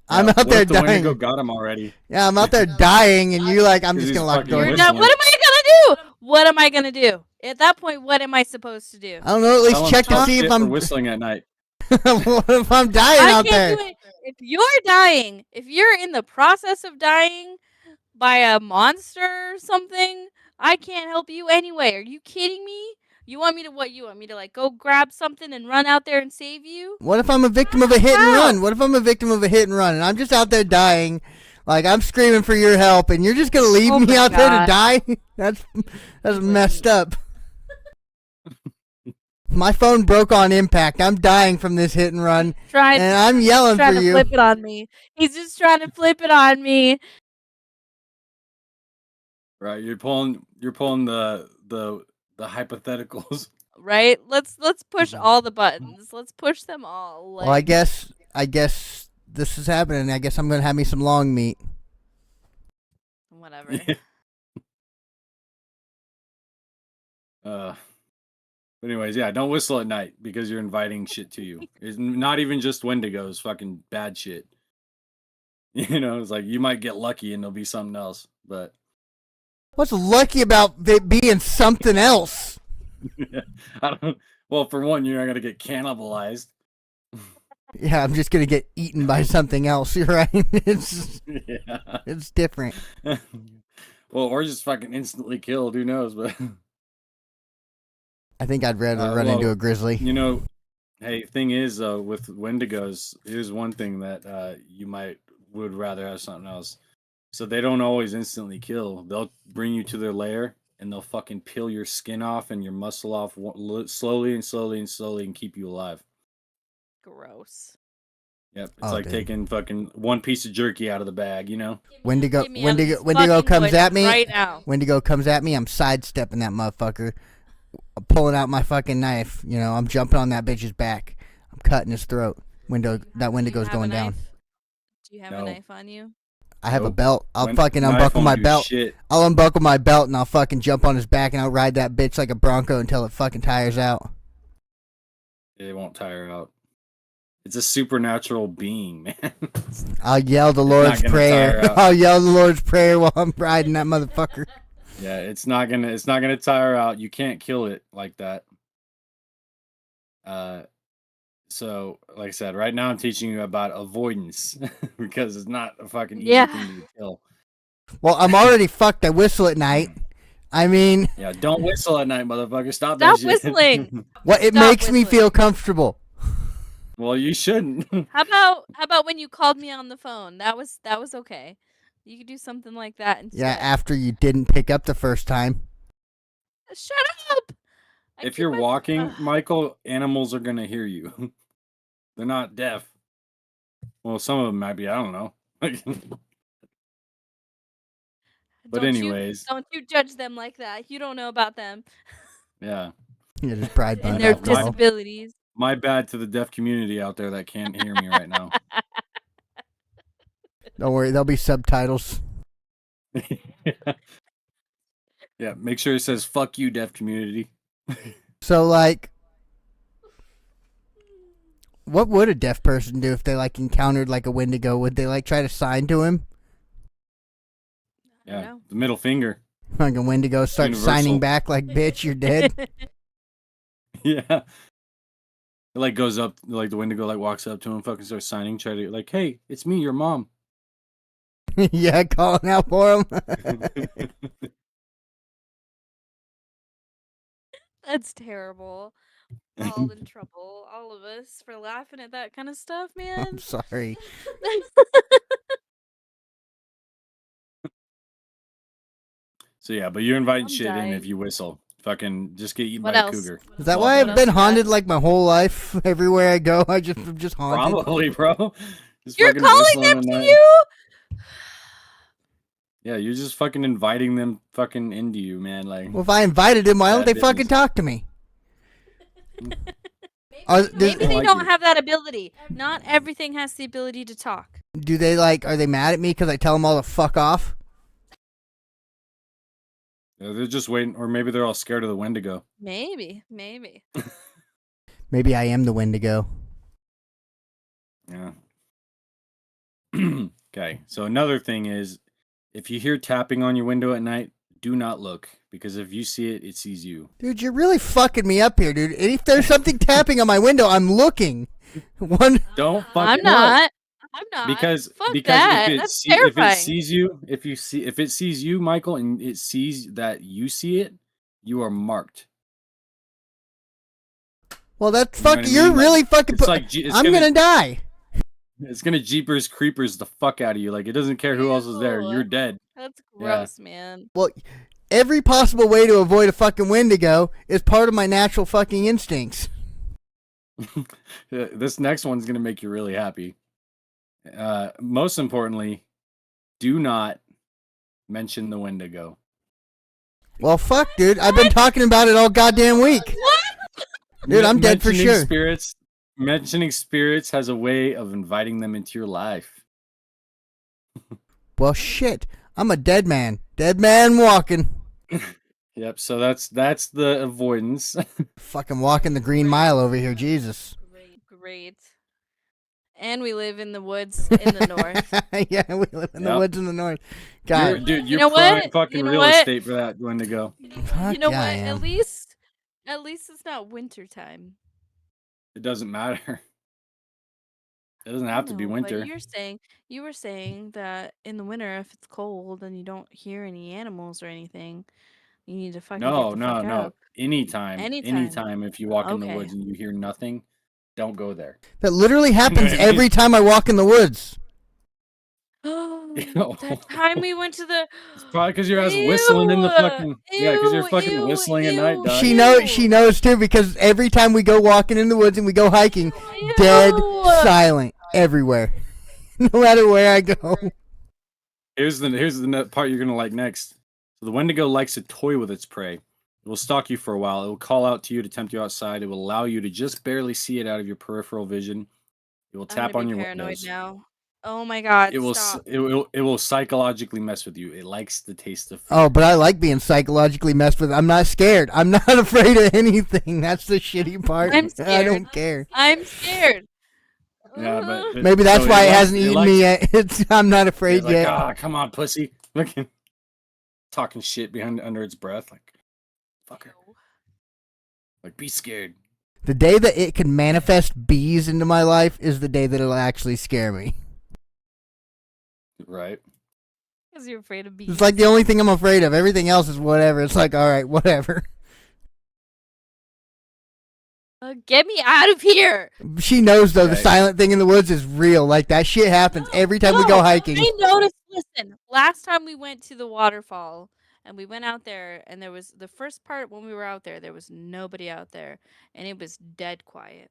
S1: I'm out there dying.
S3: Wendigo got him already.
S1: Yeah, I'm out there dying and you're like, I'm just going to lock the door.
S2: What am I going to do? What am I going to do? At that point, what am I supposed to do?
S1: I don't know, at least check to see if I'm
S3: whistling at night.
S1: What if I'm dying out there?
S2: If you're dying, if you're in the process of dying by a monster or something, I can't help you anyway. Are you kidding me? You want me to what? You want me to like go grab something and run out there and save you?
S1: What if I'm a victim of a hit and
S2: How?
S1: run? What if I'm a victim of a hit and run and I'm just out there dying? Like I'm screaming for your help and you're just gonna leave
S2: Oh
S1: me
S2: my
S1: out there to
S2: God.
S1: die? That's messed up. My phone broke on impact. I'm dying from this hit and run,
S2: Trying
S1: and I'm yelling for
S2: to
S1: you.
S2: flip it on me. He's just trying to flip it on me.
S3: Right, you're pulling the hypotheticals.
S2: Right? Let's push all the buttons. Let's push them all.
S1: Well, I guess this is happening. I guess I'm gonna have me some long meat.
S2: Whatever.
S3: Yeah. But anyways, yeah, don't whistle at night because you're inviting shit to you. It's not even just Wendigos, fucking bad shit. You know, it's like you might get lucky and there'll be something else, but
S1: What's lucky about it being something else?
S3: I don't. Well, for one, you're not gonna get cannibalized.
S1: Yeah, I'm just gonna get eaten by something else. You're right. It's different.
S3: Well, or just fucking instantly killed. Who knows? But
S1: I think I'd rather run into a grizzly.
S3: you know, hey, thing is, with Wendigos, here's one thing that you would rather have something else. So they don't always instantly kill. They'll bring you to their lair and they'll fucking peel your skin off and your muscle off slowly and keep you alive.
S2: Gross.
S3: Yep, it's like taking fucking one piece of jerky out of the bag, you know?
S1: Wendigo
S2: Get me out of this
S1: comes
S2: fucking
S1: at me.
S2: right now.
S1: Wendigo comes at me, I'm sidestepping that motherfucker. I'm pulling out my fucking knife. You know, I'm jumping on that bitch's back. I'm cutting his throat. That Wendigo's going down.
S2: Do you have a knife on you?
S1: I have a belt. I'll fucking
S3: knife
S1: unbuckle
S3: won't
S1: my
S3: do
S1: belt.
S3: shit.
S1: I'll unbuckle my belt and I'll fucking jump on his back and I'll ride that bitch like a bronco until it fucking tires out.
S3: It won't tire out. It's a supernatural being, man.
S1: I'll yell the Lord's Prayer. I'll yell the Lord's Prayer while I'm riding that motherfucker.
S3: Yeah, it's not gonna tire out. You can't kill it like that. So like I said, right now I'm teaching you about avoidance because it's not a fucking easy thing to kill.
S1: Well, I'm already fucked. I whistle at night. I mean,
S3: yeah, don't whistle at night, motherfucker. Stop
S2: Stop
S3: that shit.
S2: whistling.
S1: Well, it makes me feel comfortable.
S3: Well, you shouldn't.
S2: How about when you called me on the phone? That was okay. You could do something like that instead.
S1: Yeah, after you didn't pick up the first time.
S2: Shut up.
S3: If you're walking, Michael, animals are gonna hear you. They're not deaf. Well, some of them might be. I don't know. But anyways,
S2: don't you judge them like that. You don't know about them.
S3: Yeah.
S1: Yeah, just pride
S2: and their disabilities.
S3: My bad to the deaf community out there that can't hear me right now.
S1: Don't worry, there'll be subtitles.
S3: Yeah, make sure it says "fuck you, deaf community."
S1: So, like, what would a deaf person do if they like encountered like a Wendigo? Would they like try to sign to him?
S3: Yeah, the middle finger.
S1: Like a Wendigo starts signing back like, "Bitch, you're dead."
S3: Yeah. It like goes up, like the Wendigo like walks up to him, fucking starts signing, try to like, "Hey, it's me, your mom."
S1: Yeah, calling out for him.
S2: That's terrible. We're all in trouble, all of us, for laughing at that kind of stuff, man.
S1: I'm sorry.
S3: So yeah, but you're inviting shit in if you whistle. Fucking just get eaten by a cougar.
S1: Is that why I've been haunted like my whole life? Everywhere I go, I'm just haunted.
S3: Probably, bro. Just
S2: you're calling them to you?
S3: Yeah, you're just fucking inviting them fucking into you, man. Like,
S1: well, if I invited them, why don't they fucking talk to me?
S2: Maybe they don't have that ability. Not everything has the ability to talk.
S1: Do they like? Are they mad at me because I tell them all to fuck off?
S3: Yeah, they're just waiting, or maybe they're all scared of the Wendigo.
S2: Maybe.
S1: Maybe I am the Wendigo.
S3: Yeah. Okay, so another thing is, if you hear tapping on your window at night, do not look, because if you see it, it sees you.
S1: Dude, you're really fucking me up here, dude. If there's something tapping on my window, I'm looking.
S3: Don't fucking
S2: I'm not.
S3: Because
S2: that.
S3: if it sees you, Michael, and it sees that you see it, you are marked.
S1: Well, that's
S3: You know what
S1: fucking.
S3: I
S1: You're
S3: mean?
S1: really fucking.
S3: It's like it's
S1: I'm gonna die.
S3: It's gonna Jeepers Creepers the fuck out of you. Like it doesn't care who else is there.
S2: Ew.
S3: You're dead.
S2: That's
S3: Yeah.
S2: gross, man.
S1: Well, every possible way to avoid a fucking Wendigo is part of my natural fucking instincts.
S3: This next one's gonna make you really happy. Most importantly, do not mention the Wendigo.
S1: Well, fuck, dude. I've been talking about it all goddamn week.
S2: What?
S1: Dude, I'm dead for
S3: Mentioning
S1: sure.
S3: Mentioning spirits has a way of inviting them into your life.
S1: Well, shit. I'm a dead man. Dead man walking.
S3: Yep. So that's the avoidance.
S1: Fucking walking the green mile over here. Jesus.
S2: Great. And we live in the woods in the north.
S1: Yeah, we live in the
S3: Yep.
S1: woods in the north.
S3: You're,
S1: God.
S3: dude,
S2: You
S3: you're
S2: know
S3: prime
S2: what?
S3: fucking
S2: You know
S3: real
S2: what?
S3: estate for that Wendigo.
S1: Fuck
S2: You know
S1: yeah,
S2: what?
S1: I am.
S2: At least it's not wintertime.
S3: It doesn't matter. It doesn't have to be
S2: No,
S3: winter.
S2: but you were saying that in the winter, if it's cold and you don't hear any animals or anything, you need to fucking get
S3: No,
S2: the
S3: no,
S2: fuck
S3: no.
S2: up.
S3: Anytime,
S2: Anytime.
S3: if you walk in the
S2: Okay.
S3: woods and you hear nothing, don't go there.
S1: That literally happens
S3: what I mean?
S1: every time I walk in the woods.
S2: Oh,
S3: Ew.
S2: that time we went to the.
S3: It's probably because your ass whistling in the fucking because you're
S2: Ew,
S3: fucking
S2: ew,
S3: whistling at night,
S2: ew,
S3: dog.
S1: She
S2: ew.
S1: knows too because every time we go walking in the woods and we go hiking, dead
S2: Ew.
S1: silent everywhere. No matter where I go.
S3: Here's the part you're gonna like next. So the Wendigo likes to toy with its prey. It will stalk you for a while. It will call out to you to tempt you outside. It will allow you to just barely see it out of your peripheral vision. It will
S2: I'm
S3: tap
S2: gonna
S3: on
S2: be
S3: your
S2: paranoid
S3: windows.
S2: now. Oh my god,
S3: It will
S2: stop.
S3: it will psychologically mess with you. It likes the taste of fear.
S1: Oh, but I like being psychologically messed with. I'm not scared. I'm not afraid of anything. That's the shitty part.
S2: I'm
S1: I
S2: scared.
S1: don't care.
S2: I'm scared.
S3: Yeah, but
S1: Maybe that's
S3: so
S1: why it
S3: likes-
S1: hasn't eaten me yet. I'm not afraid
S3: It's like,
S1: yet.
S3: ah, come on, pussy. Looking, talking shit behind under its breath, like, fucker. Like, be scared.
S1: The day that it can manifest bees into my life is the day that it'll actually scare me.
S3: Right.
S2: Because you're afraid of bees.
S1: It's like the only thing I'm afraid of. Everything else is whatever. It's like, all right, whatever.
S2: Get me out of here.
S1: She knows though the
S3: Right.
S1: silent thing in the woods is real. Like that shit happens every time we go
S2: No,
S1: hiking.
S2: I noticed. Listen, last time we went to the waterfall and we went out there, and there was the first part when we were out there was nobody out there, and it was dead quiet.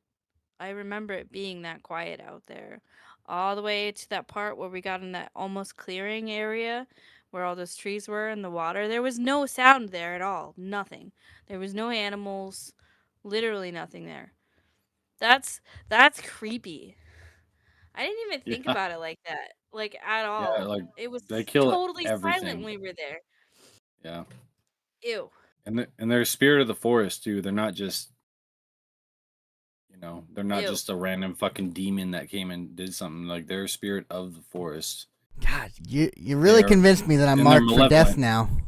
S2: I remember it being that quiet out there, all the way to that part where we got in that almost clearing area where all those trees were in the water. There was no sound there at all. Nothing. There was no animals. Literally nothing there. That's creepy. I didn't even think
S3: Yeah.
S2: about it like that, like at all.
S3: like,
S2: It was
S3: they kill
S2: totally silent
S3: everything.
S2: when we were there.
S3: Yeah.
S2: Ew.
S3: And they're a spirit of the forest, too. They're not just, they're not
S2: Ew.
S3: just a random fucking demon that came and did something. Like, they're a spirit of the forest.
S1: God, you really
S3: They're-
S1: convinced me that I'm
S3: and they're
S1: marked for death
S3: malevolent.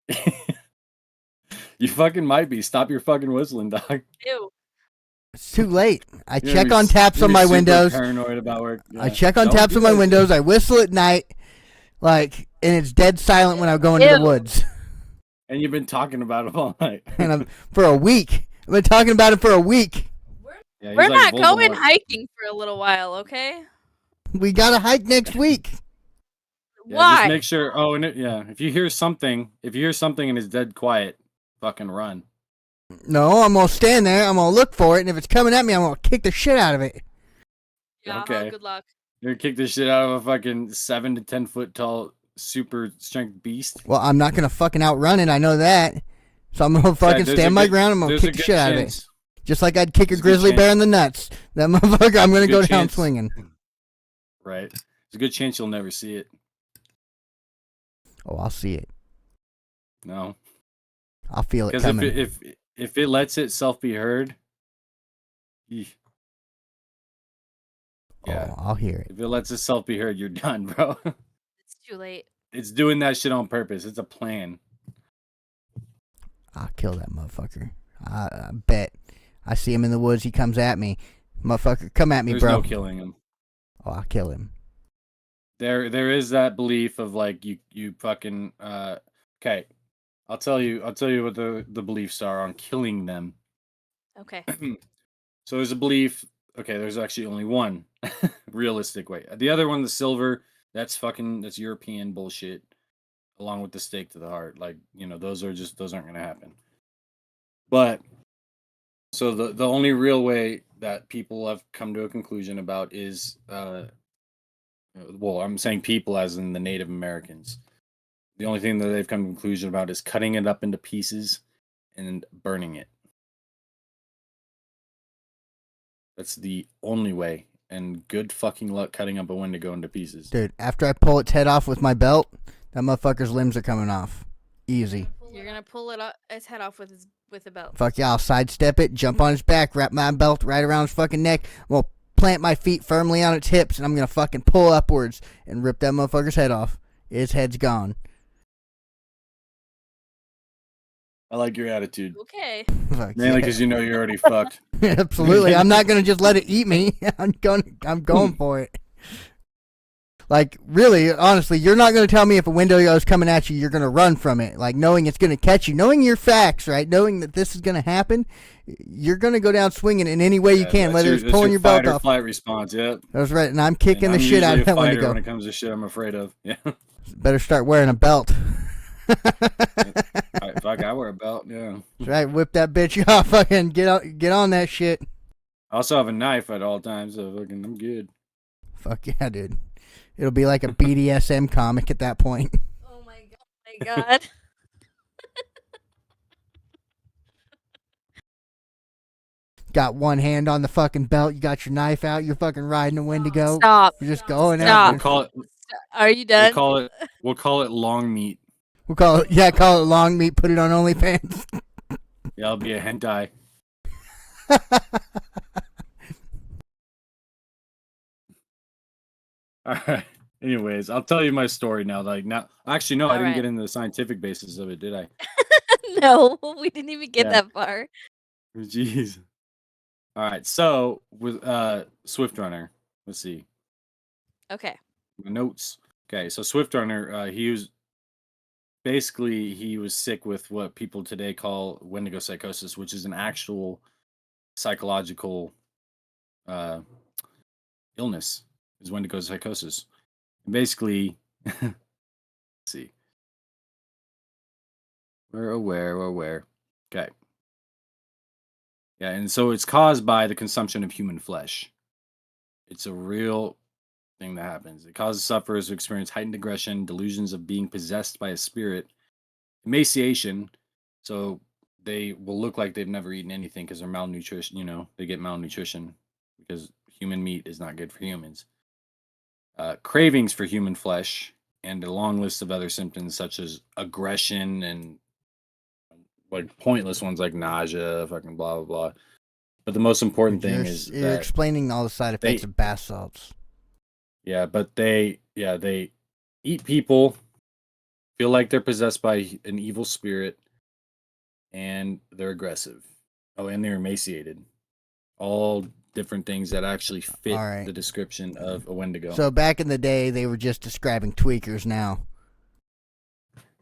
S1: now.
S3: You fucking might be. Stop your fucking whistling, dog.
S2: Ew.
S1: It's too late. I
S3: You're gonna
S1: check
S3: be
S1: on
S3: s-
S1: taps
S3: you're
S1: on
S3: gonna
S1: my
S3: be super
S1: windows.
S3: Paranoid about where.
S1: I
S3: yeah.
S1: check on
S3: Don't
S1: taps
S3: do
S1: on my
S3: that shit.
S1: windows. I whistle at night, like, and it's dead silent when I go into the
S2: Ew.
S1: woods.
S3: And you've been talking about it all night.
S1: And for a week. I've been talking about it for a week.
S3: Yeah, he's
S2: We're
S3: like
S2: not going
S3: Voldemort.
S2: hiking for a little while, okay?
S1: We got to hike next week.
S3: Yeah,
S2: Why?
S3: just make sure. Oh, and if you hear something, and it's dead quiet, fucking run.
S1: No, I'm going to stand there. I'm going to look for it. And if it's coming at me, I'm going to kick the shit out of it.
S2: Yeah,
S3: Okay.
S2: good luck.
S3: You're gonna kick the shit out of a fucking 7 to 10 foot tall super strength beast.
S1: Well, I'm not going to fucking outrun it. I know that. So I'm going to fucking
S3: there's
S1: stand
S3: a
S1: my
S3: good-
S1: ground. I'm going to
S3: there's a
S1: kick the
S3: good
S1: shit out of it.
S3: chance.
S1: Just like I'd kick a
S3: There's a good
S1: grizzly bear
S3: chance.
S1: in the nuts. That motherfucker, I'm going to
S3: There's a
S1: go
S3: good
S1: down
S3: chance.
S1: swinging.
S3: Right. There's a good chance you'll never see it.
S1: Oh, I'll see it.
S3: No.
S1: I'll feel it
S3: Because
S1: coming.
S3: if it lets itself be heard, eesh. Yeah.
S1: Oh, I'll hear it.
S3: If it lets itself be heard, you're done, bro.
S2: It's too late.
S3: It's doing that shit on purpose. It's a plan.
S1: I'll kill that motherfucker. I bet. I see him in the woods. He comes at me. Motherfucker, come at me,
S3: There's
S1: bro.
S3: no killing him.
S1: Oh, I'll kill him.
S3: There is that belief of like you fucking okay. I'll tell you what the beliefs are on killing them.
S2: Okay.
S3: So there's a belief. Okay, there's actually only one realistic way. The other one, the silver, that's European bullshit. Along with the stake to the heart, like those aren't gonna happen. But so the only real way that people have come to a conclusion about is well, I'm saying people as in the Native Americans. The only thing that they've come to a conclusion about is cutting it up into pieces and burning it. That's the only way. And good fucking luck cutting up a Wendigo into pieces.
S1: Dude, after I pull its head off with my belt, that motherfucker's limbs are coming off. Easy.
S2: You're gonna pull its head off with a belt.
S1: Fuck yeah, I'll sidestep it, jump on his back, wrap my belt right around his fucking neck. I'm gonna plant my feet firmly on its hips, and I'm gonna fucking pull upwards and rip that motherfucker's head off. Its head's gone.
S3: I like your attitude.
S2: Okay.
S1: Fuck
S3: Mainly
S1: yeah.
S3: because you know you're already fucked.
S1: Absolutely. I'm not gonna just let it eat me. I'm going for it. Like, really, honestly, you're not going to tell me if a Wendigo is coming at you, you're going to run from it. Like, knowing it's going to catch you, knowing your facts, right? Knowing that this is going to happen, you're going to go down swinging in any way you can, whether it's pulling your belt
S3: fight or
S1: off.
S3: flight response, yep.
S1: That's right, and I'm kicking the
S3: I'm
S1: shit out
S3: usually
S1: of that
S3: a fighter
S1: Wendigo.
S3: when it comes to shit I'm afraid of. Yeah.
S1: Better start wearing a belt.
S3: Fuck, I wear a belt, yeah.
S1: That's right, whip that bitch off, fucking get on that shit.
S3: I also have a knife at all times, so fucking I'm good.
S1: Fuck yeah, dude. It'll be like a BDSM comic at that point.
S2: Oh my god.
S1: Got one hand on the fucking belt, you got your knife out, you're fucking riding a Wendigo.
S2: Stop.
S1: You're just going
S2: Stop.
S1: out.
S2: Are you done?
S3: We'll call it long meat.
S1: Call it long meat, put it on OnlyFans.
S3: Yeah, it'll be a hentai. All right. Anyways, I'll tell you my story now. Actually, no, I didn't get into the scientific basis of it, did I?
S2: No, we didn't even get that far.
S3: Jeez. All right. So with Swift Runner, let's see.
S2: Okay.
S3: My notes. Okay, so Swift Runner, he was sick with what people today call Wendigo psychosis, which is an actual psychological illness. Is Wendigo psychosis. Basically, let's see. We're aware. Okay. Yeah, and so it's caused by the consumption of human flesh. It's a real thing that happens. It causes sufferers to experience heightened aggression, delusions of being possessed by a spirit, emaciation. So they will look like they've never eaten anything because they're malnutrition. They get malnutrition because human meat is not good for humans. Cravings for human flesh, and a long list of other symptoms such as aggression and like pointless ones like nausea, fucking blah blah blah. But the most important thing is
S1: you're explaining all the side effects of bath salts.
S3: Yeah, but they eat people, feel like they're possessed by an evil spirit, and they're aggressive. Oh, and they're emaciated. All different things that actually fit the description of a Wendigo.
S1: So back in the day, they were just describing tweakers now.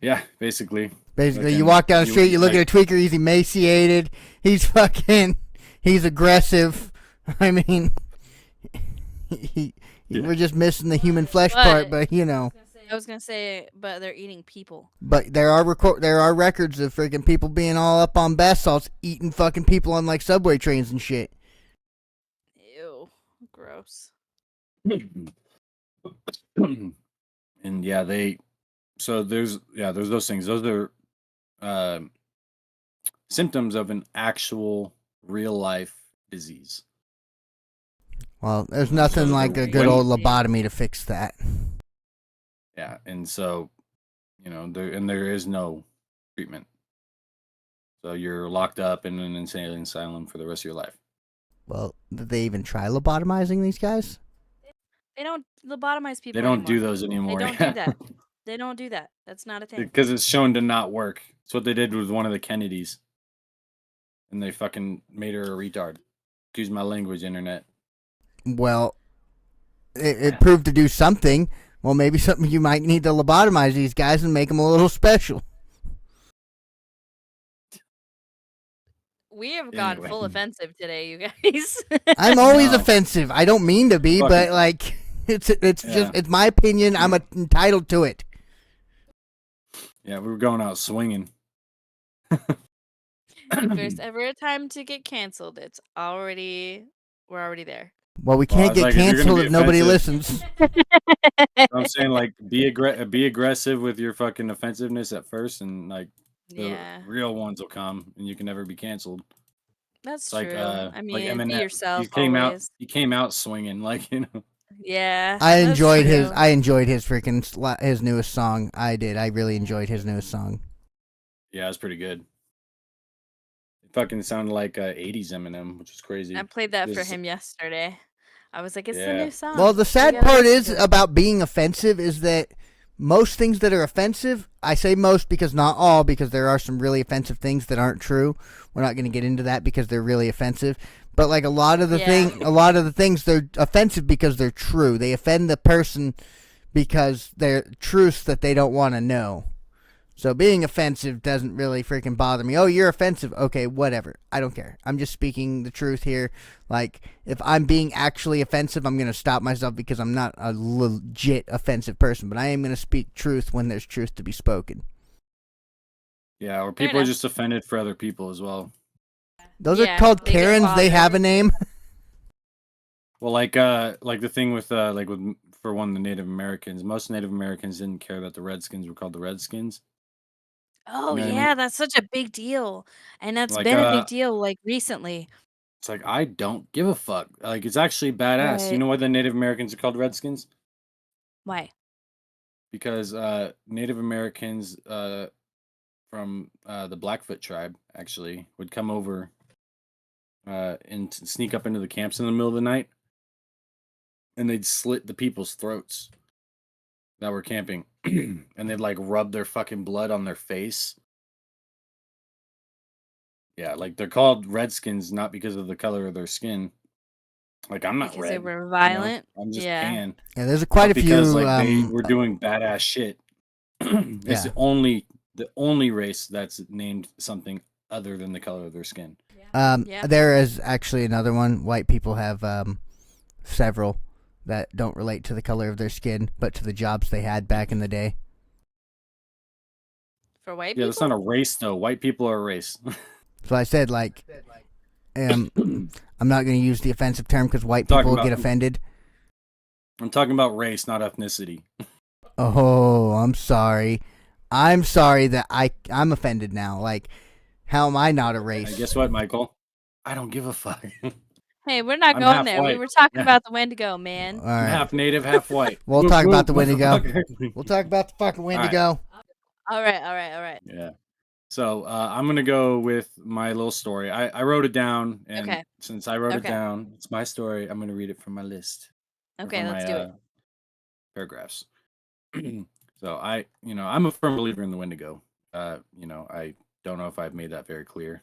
S3: Yeah, basically.
S1: You walk down the street, you look at a tweaker, he's emaciated, he's aggressive. I mean, we're just missing the human flesh part, but
S2: I was gonna say, but they're eating people.
S1: But there are records of freaking people being all up on bath salts, eating fucking people on like subway trains and shit.
S2: Ew, gross.
S3: And yeah, there's those things. Those are symptoms of an actual real life disease.
S1: Well, there's nothing like a good old lobotomy to fix that.
S3: Yeah, and so, there is no treatment. So you're locked up in an insane asylum for the rest of your life.
S1: Well, did they even try lobotomizing these guys?
S2: They don't lobotomize people.
S3: They don't
S2: anymore.
S3: do those anymore.
S2: They don't do that. They don't do that. That's not a thing.
S3: Because it's shown to not work. It's what they did with one of the Kennedys. And they fucking made her a retard. Excuse my language, internet.
S1: Well, it proved to do something. Well, maybe something you might need to lobotomize these guys and make them a little special.
S2: We have gone
S3: Anyway.
S2: full offensive today, you guys.
S1: I'm always
S3: No.
S1: offensive. I don't mean to be,
S3: Fucking-
S1: but like it's
S3: Yeah.
S1: just it's my opinion. I'm entitled to it.
S3: Yeah, we were going out swinging.
S2: If there's ever a time to get canceled, we're already there.
S1: Well, we
S3: Well, I
S1: can't
S3: was
S1: get
S3: like, if you're gonna
S1: canceled
S3: be
S1: if nobody
S3: offensive-
S1: listens.
S3: I'm saying, like, be aggressive with your fucking offensive-ness at first, and like the
S2: Yeah,
S3: real ones will come, and you can never be canceled.
S2: that's
S3: It's like
S2: true. I
S3: like
S2: mean,
S3: Eminem.
S2: be yourself
S3: He came
S2: always.
S3: out swinging, like, you know.
S2: Yeah,
S1: I
S2: that's
S1: enjoyed
S2: true.
S1: his freaking his newest song. I did. I really enjoyed his newest song.
S3: Yeah, it's pretty good. It fucking sounded like 80s Eminem, which is crazy.
S2: I played that for
S3: This-
S2: him yesterday. I was like, it's the
S3: Yeah.
S2: new song.
S1: Well, the
S2: You
S1: sad
S2: gotta
S1: part
S2: listen
S1: is
S2: to it."
S1: about being offensive is that most things that are offensive, I say most because not all, because there are some really offensive things that aren't true. We're not going to get into that because they're really offensive. But like a lot of the things they're offensive because they're true. They offend the person because they're truths that they don't want to know. So being offensive doesn't really freaking bother me. Oh, you're offensive. Okay, whatever. I don't care. I'm just speaking the truth here. Like, if I'm being actually offensive, I'm going to stop myself because I'm not a legit offensive person. But I am going to speak truth when there's truth to be spoken.
S3: Yeah, or
S2: Fair
S3: people are
S2: enough.
S3: just offended for other people as well.
S1: Those
S2: Yeah,
S1: are called
S2: they get
S1: Karens. They have a
S2: bothered.
S1: name.
S3: Well, like the thing with for one, the Native Americans. Most Native Americans didn't care that the Redskins were called the Redskins.
S2: Oh
S3: You know what I
S2: yeah,
S3: mean?
S2: that's such a big deal, and that's
S3: Like
S2: been a big deal like recently.
S3: it's like, I don't give a fuck. Like, it's actually badass. You
S2: Right.
S3: know why the Native Americans are called Redskins?
S2: Why?
S3: Because Native Americans from the Blackfoot tribe actually would come over and sneak up into the camps in the middle of the night, and they'd slit the people's throats that were camping, and they'd like rub their fucking blood on their face. Yeah, like they're called Redskins not because of the color of their skin. Like, I'm not
S2: Because they
S3: red,
S2: were
S3: you know?
S2: violent.
S3: I'm just
S2: Yeah.
S3: tan.
S1: Yeah, there's quite a
S3: But because
S1: few.
S3: like they were doing badass shit. It's
S1: Yeah.
S3: the only race that's named something other than the color of their skin.
S2: Yeah.
S1: There is actually another one. White people have several that don't relate to the color of their skin, but to the jobs they had back in the day.
S2: For white
S3: Yeah,
S2: people.
S3: that's not a race though. White people are a race.
S1: So I said, like, I'm not going to use the offensive term because white
S3: Talking
S1: people
S3: about-
S1: get offended.
S3: I'm talking about race, not ethnicity.
S1: Oh, I'm sorry. I'm sorry that I'm offended now. Like, how am I not a race?
S3: Hey, guess what, Michael? I don't give a fuck.
S2: Hey, we're not
S3: I'm
S2: going
S3: half
S2: there. We
S3: white.
S2: were talking
S3: Yeah.
S2: about the Wendigo, man.
S1: All
S3: I'm
S1: right.
S3: half native, half white.
S1: We'll
S3: Whoop,
S1: talk about
S3: whoop,
S1: the Wendigo.
S3: motherfucker.
S1: We'll talk about the fucking Wendigo.
S2: All right.
S3: Yeah. So I'm gonna go with my little story. I wrote it down, and
S2: Okay.
S3: since I wrote it
S2: Okay.
S3: down, it's my story. I'm gonna read it from my list. or
S2: Okay,
S3: from
S2: let's
S3: my,
S2: do it.
S3: Paragraphs. So I'm a firm believer in the Wendigo. I don't know if I've made that very clear.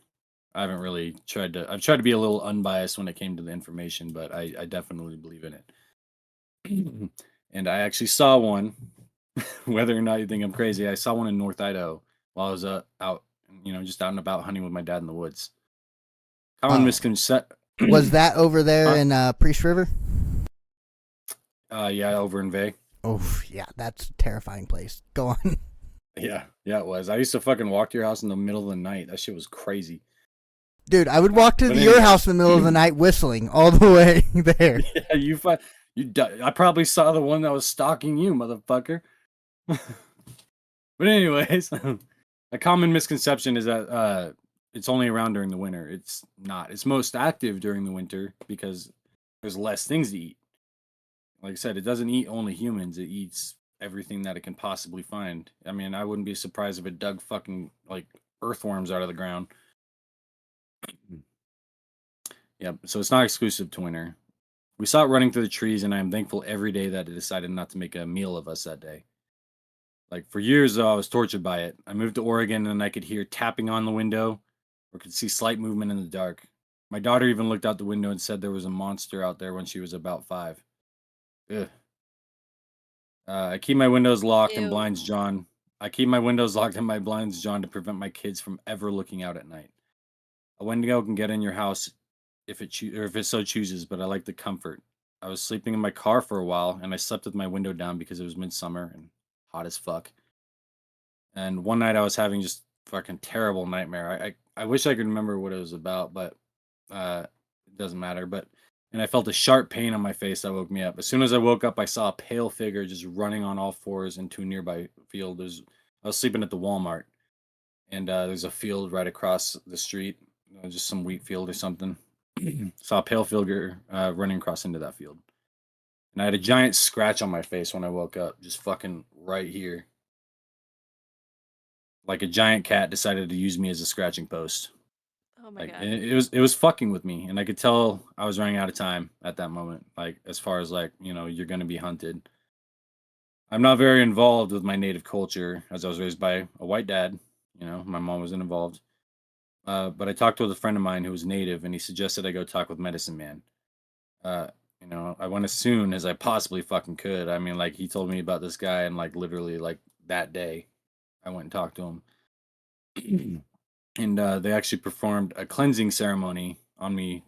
S3: I haven't really tried to. I've tried to be a little unbiased when it came to the information, but I definitely believe in it. And I actually saw one. Whether or not you think I'm crazy, I saw one in North Idaho while I was out, just out and about hunting with my dad in the woods. Common
S1: Oh.
S3: misconception.
S1: Was that over there in Priest River?
S3: Yeah, over in Vay.
S1: Oh, yeah, that's a terrifying place. Go on.
S3: Yeah, it was. I used to fucking walk to your house in the middle of the night. That shit was crazy.
S1: Dude, I would walk to
S3: But
S1: your
S3: anyway.
S1: house in the middle of the night whistling all the way there.
S3: Yeah, I probably saw the one that was stalking you, motherfucker. But anyways, a common misconception is that it's only around during the winter. It's not. It's most active during the winter because there's less things to eat. Like I said, it doesn't eat only humans. It eats everything that it can possibly find. I mean, I wouldn't be surprised if it dug fucking like earthworms out of the ground. Yep. So it's not exclusive to winter. We saw it running through the trees, and I am thankful every day that it decided not to make a meal of us that day. Like, for years, though, I was tortured by it. I moved to Oregon, and I could hear tapping on the window or could see slight movement in the dark. My daughter even looked out the window and said there was a monster out there when she was about 5. Ugh. I keep my windows locked and
S2: Ew.
S3: blinds drawn. I keep my windows locked and my blinds drawn to prevent my kids from ever looking out at night. A Wendigo can get in your house or if it so chooses, but I like the comfort. I was sleeping in my car for a while, and I slept with my window down because it was midsummer and hot as fuck. And one night I was having just fucking terrible nightmare. I wish I could remember what it was about, but it doesn't matter. And I felt a sharp pain on my face that woke me up. As soon as I woke up, I saw a pale figure just running on all fours into a nearby field. I was sleeping at the Walmart, and there's a field right across the street, just some wheat field or something. Saw a pale figure running across into that field, and I had a giant scratch on my face when I woke up, just fucking right here. Like a giant cat decided to use me as a scratching post.
S2: Oh my
S3: Like
S2: god.
S3: it was fucking with me, and I could tell I was running out of time at that moment. Like as far as like you're gonna be hunted. I'm not very involved with my native culture as I was raised by a white dad. My mom wasn't involved. But I talked with a friend of mine who was native, and he suggested I go talk with Medicine Man. Uh, I went as soon as I possibly fucking could. I mean, like he told me about this guy, and like literally like that day, I went and talked to him. And they actually performed a cleansing ceremony on me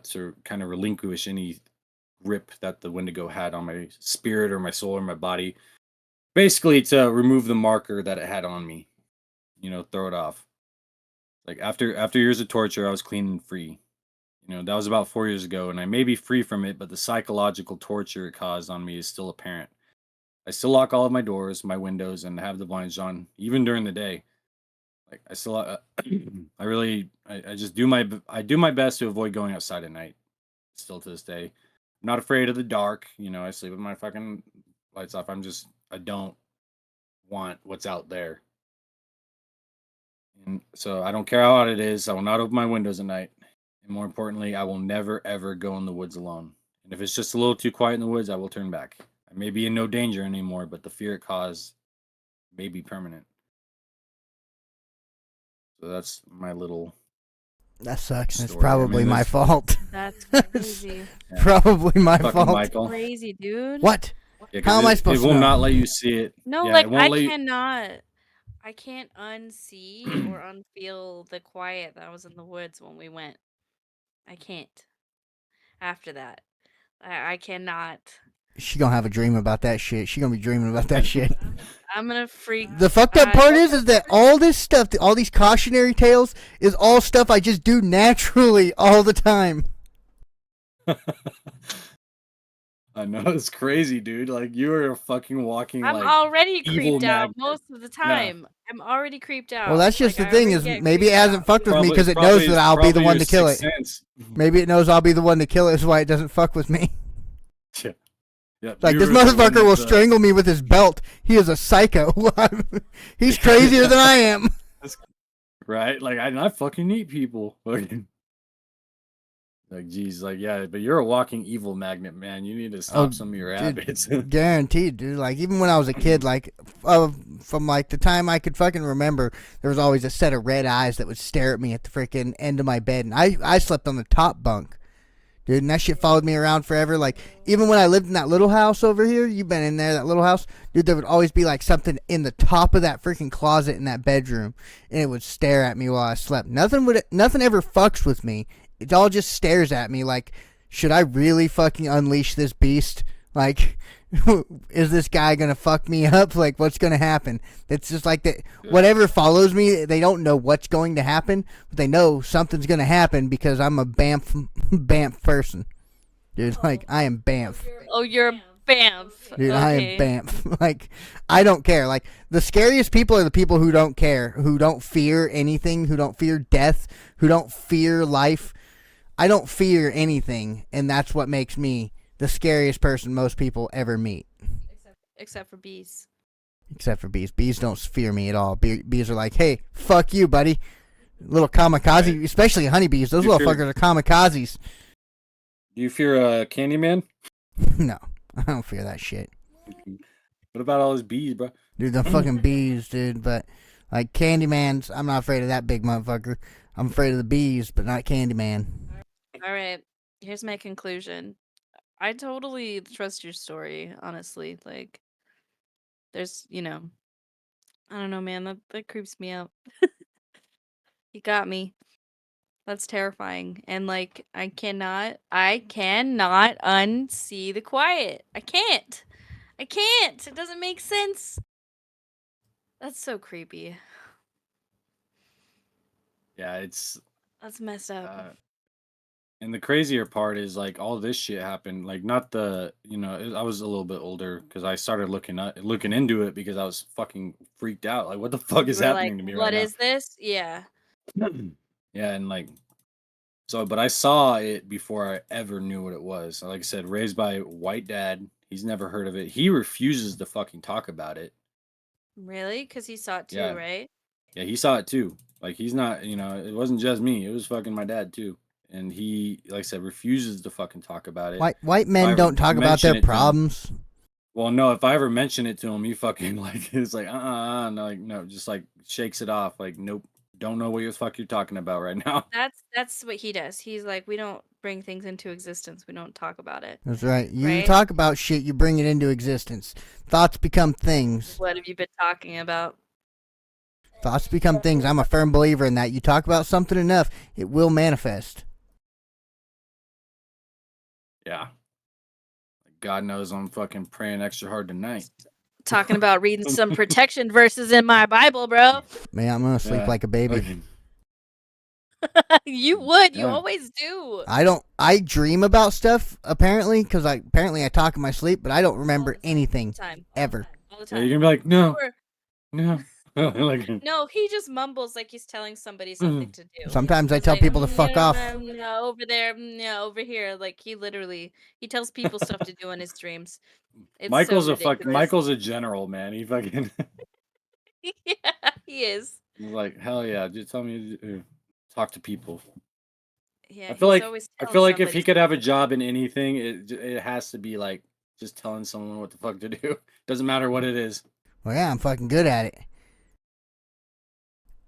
S3: to kind of relinquish any grip that the Wendigo had on my spirit or my soul or my body. Basically, to remove the marker that it had on me. Throw it off. Like after years of torture, I was clean and free. That was about 4 years ago, and I may be free from it, but the psychological torture it caused on me is still apparent. I still lock all of my doors, my windows, and have the blinds on, even during the day. Like I still, I just I do my best to avoid going outside at night. Still to this day, I'm not afraid of the dark. I sleep with my fucking lights off. I don't want what's out there, and so I don't care how hot it is. I will not open my windows at night, and more importantly, I will never ever go in the woods alone. And if it's just a little too quiet in the woods, I will turn back. I may be in no danger anymore, but the fear it caused may be permanent. So that's my little
S1: That sucks. And it's
S3: story.
S1: probably my fault.
S2: That's
S1: It's
S2: crazy.
S1: probably my
S3: Fucking
S1: fault.
S3: Michael.
S2: Crazy, dude.
S1: What?
S3: Yeah,
S1: How am I supposed
S3: it
S1: to
S3: will
S1: know?
S3: not let you see it.
S2: No,
S3: Yeah,
S2: like
S3: it won't
S2: I
S3: let you.
S2: cannot. I can't unsee or unfeel the quiet that was in the woods when we went. I can't. After that, I cannot.
S1: She gonna have a dream about that shit. She gonna be dreaming about that shit.
S2: I'm gonna freak.
S1: The fucked up part is that all this stuff, all these cautionary tales, is all stuff I just do naturally all the time.
S3: I know it's crazy, dude. Like you are a fucking walking
S2: I'm
S3: like
S2: already
S3: evil
S2: creeped out
S3: magnet.
S2: most of the
S3: Yeah.
S2: time. I'm already creeped out.
S1: Well, that's just
S2: Like,
S1: the
S2: I
S1: thing
S2: already
S1: is
S2: get
S1: maybe it
S2: creeped
S1: hasn't
S2: out.
S1: fucked with me
S3: Probably
S1: because it knows that I'll be the
S3: probably
S1: one
S3: your
S1: to kill it.
S3: sixth sense.
S1: Maybe it knows I'll be the one to kill it. Is why it doesn't fuck with me.
S3: Yeah. Yeah,
S1: Like, this
S3: you're the one
S1: motherfucker will
S3: that's,
S1: strangle me with his belt. He is a psycho. He's crazier than I am.
S3: right? Like I fucking eat people. Like, geez, like, yeah, but you're a walking evil magnet, man. You need to stop some of your
S1: dude,
S3: habits.
S1: Guaranteed, dude. Like, even when I was a kid, like, from like the time I could fucking remember, there was always a set of red eyes that would stare at me at the freaking end of my bed, and I slept on the top bunk, dude, and that shit followed me around forever. Like, even when I lived in that little house over here, you've been in there, that little house, dude, there would always be like something in the top of that freaking closet in that bedroom, and it would stare at me while I slept. Nothing ever fucks with me. It all just stares at me like, should I really fucking unleash this beast? Like, is this guy gonna fuck me up? Like, what's gonna happen? It's just like that. Whatever follows me, they don't know what's going to happen, but they know something's gonna happen because I'm a Banff person, dude. Like, I am Banff.
S2: Oh, you're Banff.
S1: Dude,
S2: Okay.
S1: I am Banff. Like, I don't care. Like, the scariest people are the people who don't care, who don't fear anything, who don't fear death, who don't fear life. I don't fear anything, and that's what makes me the scariest person most people ever meet.
S2: Except for bees.
S1: Except for bees. Bees don't fear me at all. Bees are like, hey, fuck you, buddy. Little kamikaze, right. Especially honeybees. Those little fuckers are kamikazes.
S3: Do you fear Candyman?
S1: No, I don't fear that shit.
S3: What about all those bees, bro?
S1: Dude, the fucking bees, dude. But, like, Candyman's, I'm not afraid of that big motherfucker. I'm afraid of the bees, but not Candyman.
S2: All right, here's my conclusion. I totally trust your story, honestly. Like, there's, I don't know, man. That creeps me out. You got me. That's terrifying. And like I cannot unsee the quiet. I can't. It doesn't make sense. That's so creepy.
S3: Yeah, it's
S2: That's messed up.
S3: and the crazier part is like all this shit happened. Like not the I was a little bit older because I started looking into it because I was fucking freaked out. Like what the fuck
S2: You
S3: is
S2: were like,
S3: happening to me right
S2: what
S3: now?
S2: is this? Yeah.
S3: Yeah, and like so, but I saw it before I ever knew what it was. Like I said, raised by a white dad. He's never heard of it. He refuses to fucking talk about it.
S2: Really? Because he saw it too,
S3: Yeah.
S2: right?
S3: Yeah, he saw it too. Like he's not, it wasn't just me. It was fucking my dad too. And he, like I said, refuses to fucking talk about it.
S1: White
S3: If I
S1: men
S3: ever
S1: don't talk about
S3: mention
S1: their
S3: it to him,
S1: problems.
S3: well, no, if I ever mention it to him, he fucking like it's like no, like no, just like shakes it off. Like nope, don't know what the fuck you're talking about right now.
S2: That's what he does. He's like, we don't bring things into existence. We don't talk about it.
S1: That's right. You
S2: Right?
S1: talk about shit, you bring it into existence. Thoughts become things.
S2: What have you been talking about?
S1: Thoughts become things. I'm a firm believer in that. You talk about something enough, it will manifest.
S3: Yeah. God knows I'm fucking praying extra hard tonight.
S2: Talking about reading some protection verses in my Bible, bro.
S1: Man, I'm gonna sleep
S3: Yeah,
S1: like a baby.
S3: fucking-
S2: You would. You
S3: Yeah.
S2: always do.
S1: I dream about stuff apparently because I talk in my sleep, but I don't remember anything
S2: Time.
S1: ever.
S2: All the
S3: Yeah,
S2: time.
S3: you're gonna be like, no,
S2: Or-
S3: no. Like,
S2: No, he just mumbles like he's telling somebody something to do.
S1: Sometimes I
S2: He's
S1: tell
S2: like,
S1: people to fuck
S2: no,
S1: off.
S2: no, over there, no, over here. Like he tells people stuff to do in his dreams. It's
S3: Michael's
S2: so
S3: a fuck.
S2: ridiculous.
S3: Michael's a general, man. He fucking
S2: Yeah, he is.
S3: he's like, hell yeah, just tell me to talk to people.
S2: Yeah,
S3: I feel
S2: he's
S3: like
S2: always
S3: I
S2: telling
S3: feel like if
S2: somebody
S3: he could have a
S2: something.
S3: job in anything, it has to be like just telling someone what the fuck to do. Doesn't matter what it is.
S1: Well, yeah, I'm fucking good at it.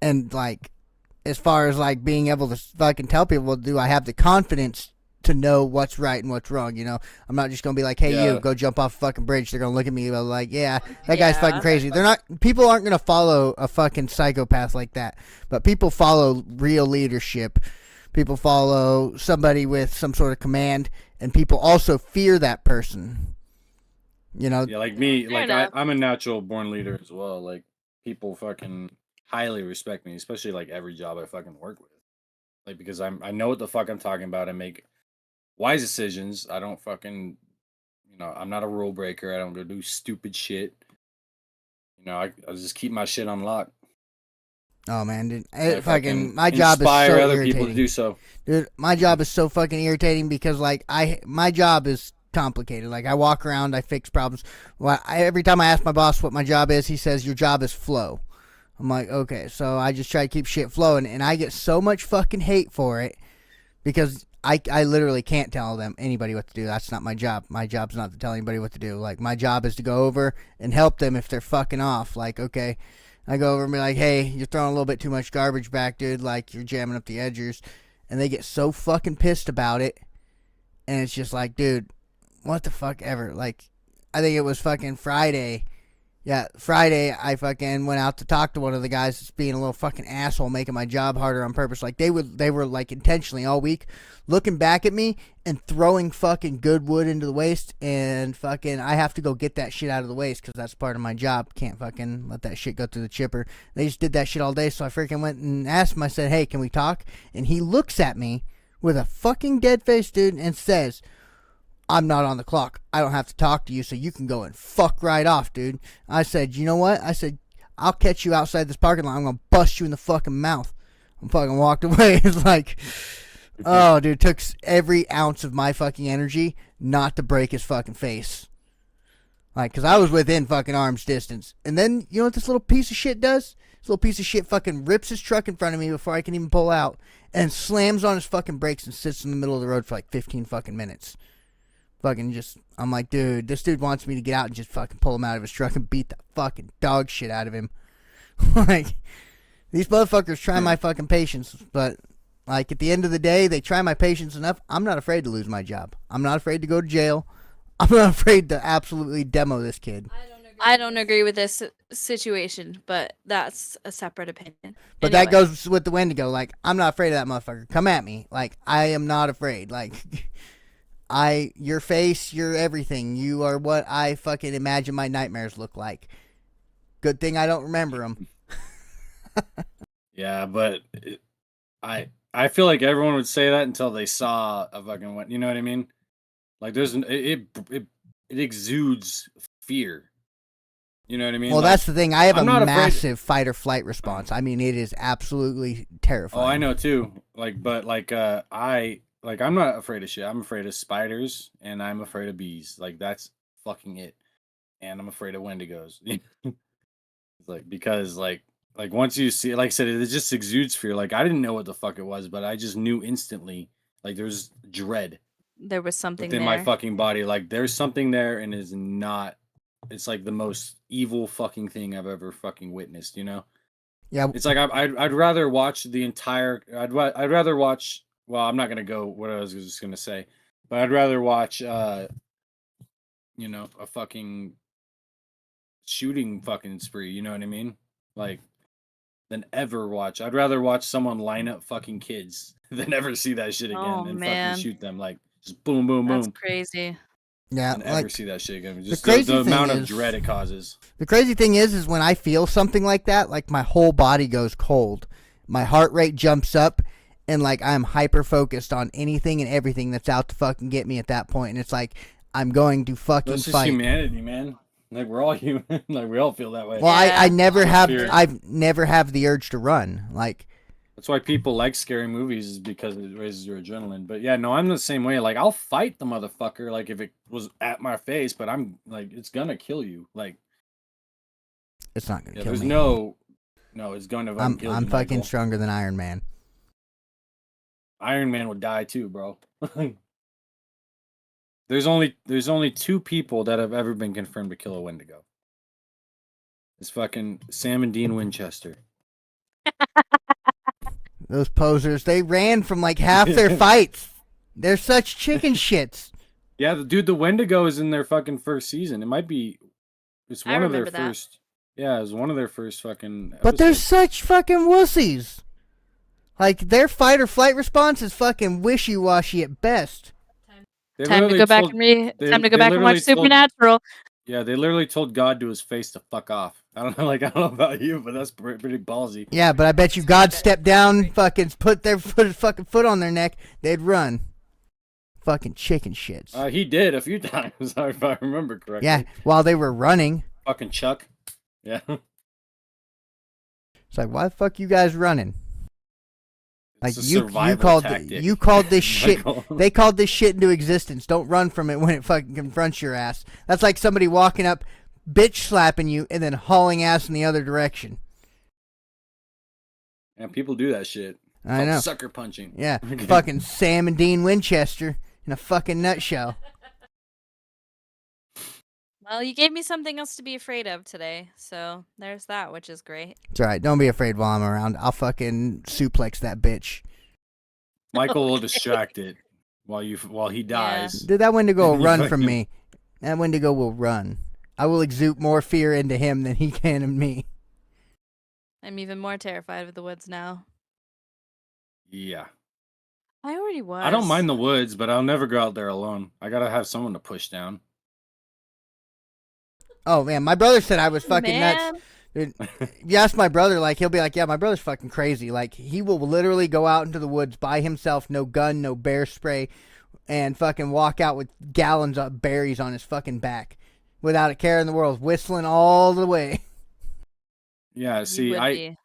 S1: And like, as far as like being able to fucking tell people, do I have the confidence to know what's right and what's wrong? You know, I'm not just gonna be like, hey,
S3: Yeah.
S1: you go jump off a fucking bridge. They're gonna look at me like, yeah, that guy's
S2: Yeah.
S1: fucking crazy. They're not. People aren't gonna follow a fucking psychopath like that. But people follow real leadership. People follow somebody with some sort of command, and people also fear that person. You know,
S3: Yeah, like me,
S2: Fair
S3: like
S2: enough.
S3: I'm a natural born leader as well. Like people fucking highly respect me, especially like every job I fucking work with. Like because I know what the fuck I'm talking about. I make wise decisions. I don't fucking I'm not a rule breaker. I don't go do stupid shit. I just keep my shit on lock.
S1: oh man, dude,
S3: And I
S1: it fucking
S3: fucking
S1: my job is so
S3: inspire other
S1: irritating.
S3: people to do so.
S1: Dude, my job is so fucking irritating because like my job is complicated. Like I walk around, I fix problems. Well, every time I ask my boss what my job is, he says your job is flow. I'm like, okay, so I just try to keep shit flowing, and I get so much fucking hate for it because I literally can't tell anybody what to do. That's not my job. My job's not to tell anybody what to do. Like my job is to go over and help them if they're fucking off. Like okay, I go over and be like, hey, you're throwing a little bit too much garbage back, dude. Like you're jamming up the edgers, and they get so fucking pissed about it, and it's just like, dude, what the fuck ever. Like I think it was fucking Friday. Yeah, Friday I fucking went out to talk to one of the guys that's being a little fucking asshole, making my job harder on purpose. Like they were like intentionally all week looking back at me and throwing fucking good wood into the waste, and fucking I have to go get that shit out of the waste because that's part of my job. Can't fucking let that shit go through the chipper. They just did that shit all day, so I freaking went and asked him. I said, hey, can we talk? And he looks at me with a fucking dead face, dude, and says, I'm not on the clock. I don't have to talk to you, so you can go and fuck right off, dude. I said, you know what? I said, I'll catch you outside this parking lot. I'm going to bust you in the fucking mouth. I'm fucking walked away. It's like, oh, dude, it took every ounce of my fucking energy not to break his fucking face. Like, because I was within fucking arm's distance. And then, you know what this little piece of shit does? This little piece of shit fucking rips his truck in front of me before I can even pull out and slams on his fucking brakes and sits in the middle of the road for like 15 fucking minutes. Fucking just, I'm like, dude, this dude wants me to get out and just fucking pull him out of his truck and beat the fucking dog shit out of him. Like, these motherfuckers try my fucking patience, but, like, at the end of the day, they try my patience enough. I'm not afraid to lose my job. I'm not afraid to go to jail. I'm not afraid to absolutely demo this kid.
S2: I don't I don't agree with this situation, but that's a separate opinion.
S1: But that goes with the Wendigo. Like, I'm not afraid of that motherfucker. Come at me. Like, I am not afraid. Like, your face, your everything. You are what I fucking imagine my nightmares look like. Good thing I don't remember them.
S3: Yeah, but I feel like everyone would say that until they saw a fucking one. You know what I mean? Like, it exudes fear. You know what I mean?
S1: Well,
S3: like,
S1: that's the thing. I have
S3: I'm
S1: a
S3: not afraid-
S1: massive fight or flight response. I mean, it is absolutely terrifying.
S3: Oh, I know too. Like, but like, I'm not afraid of shit. I'm afraid of spiders and I'm afraid of bees. Like, that's fucking it. And I'm afraid of Wendigos. It's like, because like once you see, like I said, it just exudes fear. Like, I didn't know what the fuck it was, but I just knew instantly. Like, there's dread
S2: There was something
S3: within
S2: there.
S3: my fucking body. Like, there's something there, and it's not. It's like the most evil fucking thing I've ever fucking witnessed. You know?
S1: Yeah.
S3: It's like I'd rather watch the entire. I'd rather watch. Well, I'm not gonna go what I was just gonna say, but I'd rather watch. A fucking shooting fucking spree. You know what I mean? Like, than ever watch. I'd rather watch someone line up fucking kids than ever see that shit again
S2: Oh,
S3: and
S2: man.
S3: fucking shoot them. Like, just boom, boom,
S2: That's
S3: boom.
S2: crazy.
S1: Yeah.
S3: And
S1: Like,
S3: ever see that shit again. Just
S1: crazy
S3: the
S1: thing
S3: amount of
S1: is-
S3: dread it causes.
S1: the crazy thing is when I feel something like that, like my whole body goes cold. My heart rate jumps up, and like I'm hyper focused on anything and everything that's out to fucking get me at that point. And it's like I'm going to fucking
S3: That's just
S1: fight.
S3: humanity, man. Like, we're all human. Like, we all feel that way.
S1: Well,
S2: Yeah.
S1: I never have.
S3: Fear.
S1: I've never have the urge to run. Like,
S3: That's why people like scary movies, is because it raises your adrenaline. But yeah, no, I'm the same way. Like, I'll fight the motherfucker, like, if it was at my face, but I'm like, it's gonna kill you. Like,
S1: it's not gonna
S3: yeah,
S1: kill
S3: there's
S1: me.
S3: no, it's going to
S1: I'm
S3: kill you.
S1: fucking
S3: Michael.
S1: stronger than Iron Man.
S3: Iron Man would die too, bro. There's only 2 people that have ever been confirmed to kill a Wendigo. It's fucking Sam and Dean Winchester.
S1: Those posers, they ran from like half their fights. They're such chicken shits.
S3: Yeah, the Wendigo is in their fucking first season. It might be. It's
S2: I
S3: one of their
S2: remember that.
S3: first. Yeah, it was one of their first fucking.
S1: But they're
S3: episodes.
S1: such fucking wussies. Like, their fight or flight response is fucking wishy-washy at best.
S3: They
S2: Time to
S3: literally
S2: go back
S3: told-
S2: and read.
S3: they-
S2: Time to go
S3: they
S2: back and watch
S3: literally told-
S2: Supernatural.
S3: Yeah, they literally told God to his face to fuck off. I don't know, like, I don't know about you, but that's pretty ballsy.
S1: Yeah, but I bet you God stepped down, fucking put their fucking foot on their neck, they'd run. Fucking chicken shits.
S3: He did a few times, if I remember correctly.
S1: Yeah, while they were running.
S3: Fucking Chuck. Yeah.
S1: It's like, why the fuck you guys running? Like,
S3: It's a
S1: you
S3: survival
S1: called
S3: tactic.
S1: you called this shit.
S3: Michael.
S1: They called this shit into existence. Don't run from it when it fucking confronts your ass. That's like somebody walking up, bitch slapping you, and then hauling ass in the other direction.
S3: And people do that shit.
S1: I
S3: Called
S1: know.
S3: Sucker punching.
S1: Yeah, fucking Sam and Dean Winchester in a fucking nutshell.
S2: Well, you gave me something else to be afraid of today, so there's that, which is great.
S1: It's alright. Don't be afraid while I'm around. I'll fucking suplex that bitch.
S3: Michael will distract it while he dies.
S1: Dude, that Wendigo will
S3: You
S1: run from
S3: fucking-
S1: me. That Wendigo will run. I will exude more fear into him than he can in me.
S2: I'm even more terrified of the woods now.
S3: Yeah.
S2: I already was.
S3: I don't mind the woods, but I'll never go out there alone. I gotta have someone to push down.
S1: Oh man, my brother said I was fucking nuts.
S2: Man.
S1: Dude, if you ask my brother, like, he'll be like, yeah, my brother's fucking crazy. Like, he will literally go out into the woods by himself, no gun, no bear spray, and fucking walk out with gallons of berries on his fucking back without a care in the world, whistling all the way.
S3: Yeah,
S2: You
S3: see,
S2: would be.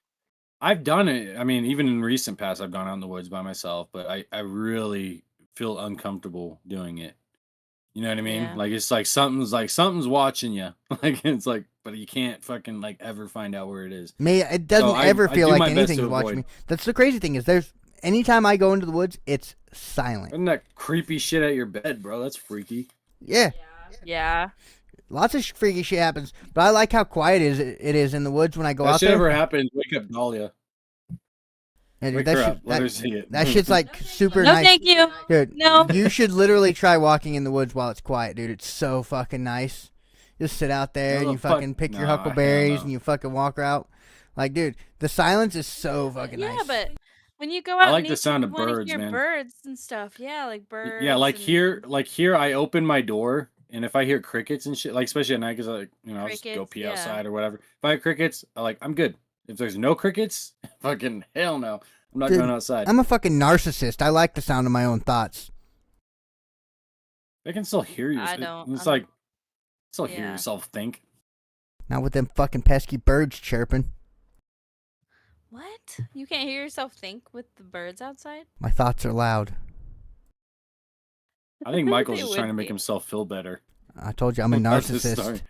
S3: I've done it. I mean, even in recent past, I've gone out in the woods by myself, but I really feel uncomfortable doing it. You know what I mean?
S2: Yeah.
S3: Like, it's like something's watching you. Like, it's like, but you can't fucking like ever find out where it is.
S1: Me, it doesn't
S3: So I
S1: ever feel
S3: do
S1: like
S3: my best
S1: anything's
S3: to
S1: watching
S3: avoid.
S1: me. That's the crazy thing is anytime I go into the woods, it's silent.
S3: Isn't that creepy shit at your bed, bro? That's freaky.
S1: Yeah.
S2: Yeah.
S1: Lots of freaky shit happens, but I like how quiet it is in the woods when I go
S3: That
S1: out
S3: shit
S1: there.
S3: ever happens, wake up Dahlia.
S1: Yeah, dude,
S3: Wake
S1: that
S3: her
S1: shit-
S3: up. Let her see it.
S1: that shit's like super
S2: No,
S1: nice.
S2: thank you.
S1: Dude,
S2: No.
S1: you should literally try walking in the woods while it's quiet, dude. It's so fucking nice. Just sit out there and
S3: the
S1: you
S3: fuck?
S1: fucking pick your
S3: Nah, hell
S1: huckleberries
S3: no.
S1: and you fucking walk out. Like, dude, the silence is so fucking
S2: Yeah,
S1: nice.
S2: but when you go
S3: I
S2: out
S3: like
S2: in
S3: the
S2: nature,
S3: sound
S2: you
S3: of
S2: want to
S3: birds,
S2: hear
S3: man.
S2: birds and stuff. Yeah, like birds.
S3: Yeah, like
S2: and
S3: here, I open my door, and if I hear crickets and shit, like especially at night, because I'll just go
S2: crickets.
S3: pee
S2: Yeah.
S3: outside or whatever. If I hear crickets, I'm good. If there's no crickets, fucking hell no, I'm not
S1: Dude,
S3: going outside.
S1: I'm a fucking narcissist. I like the sound of my own thoughts.
S3: They can still hear you.
S2: I don't.
S3: It's
S2: I'm-
S3: like still hear
S2: yeah.
S3: yourself think.
S1: Not with them fucking pesky birds chirping.
S2: What? You can't hear yourself think with the birds outside?
S1: My thoughts are loud.
S3: I think Michael's
S2: They
S3: just trying
S2: would
S3: to make
S2: be.
S3: himself feel better.
S1: I told you I'm a
S3: about this
S1: narcissist.
S3: story.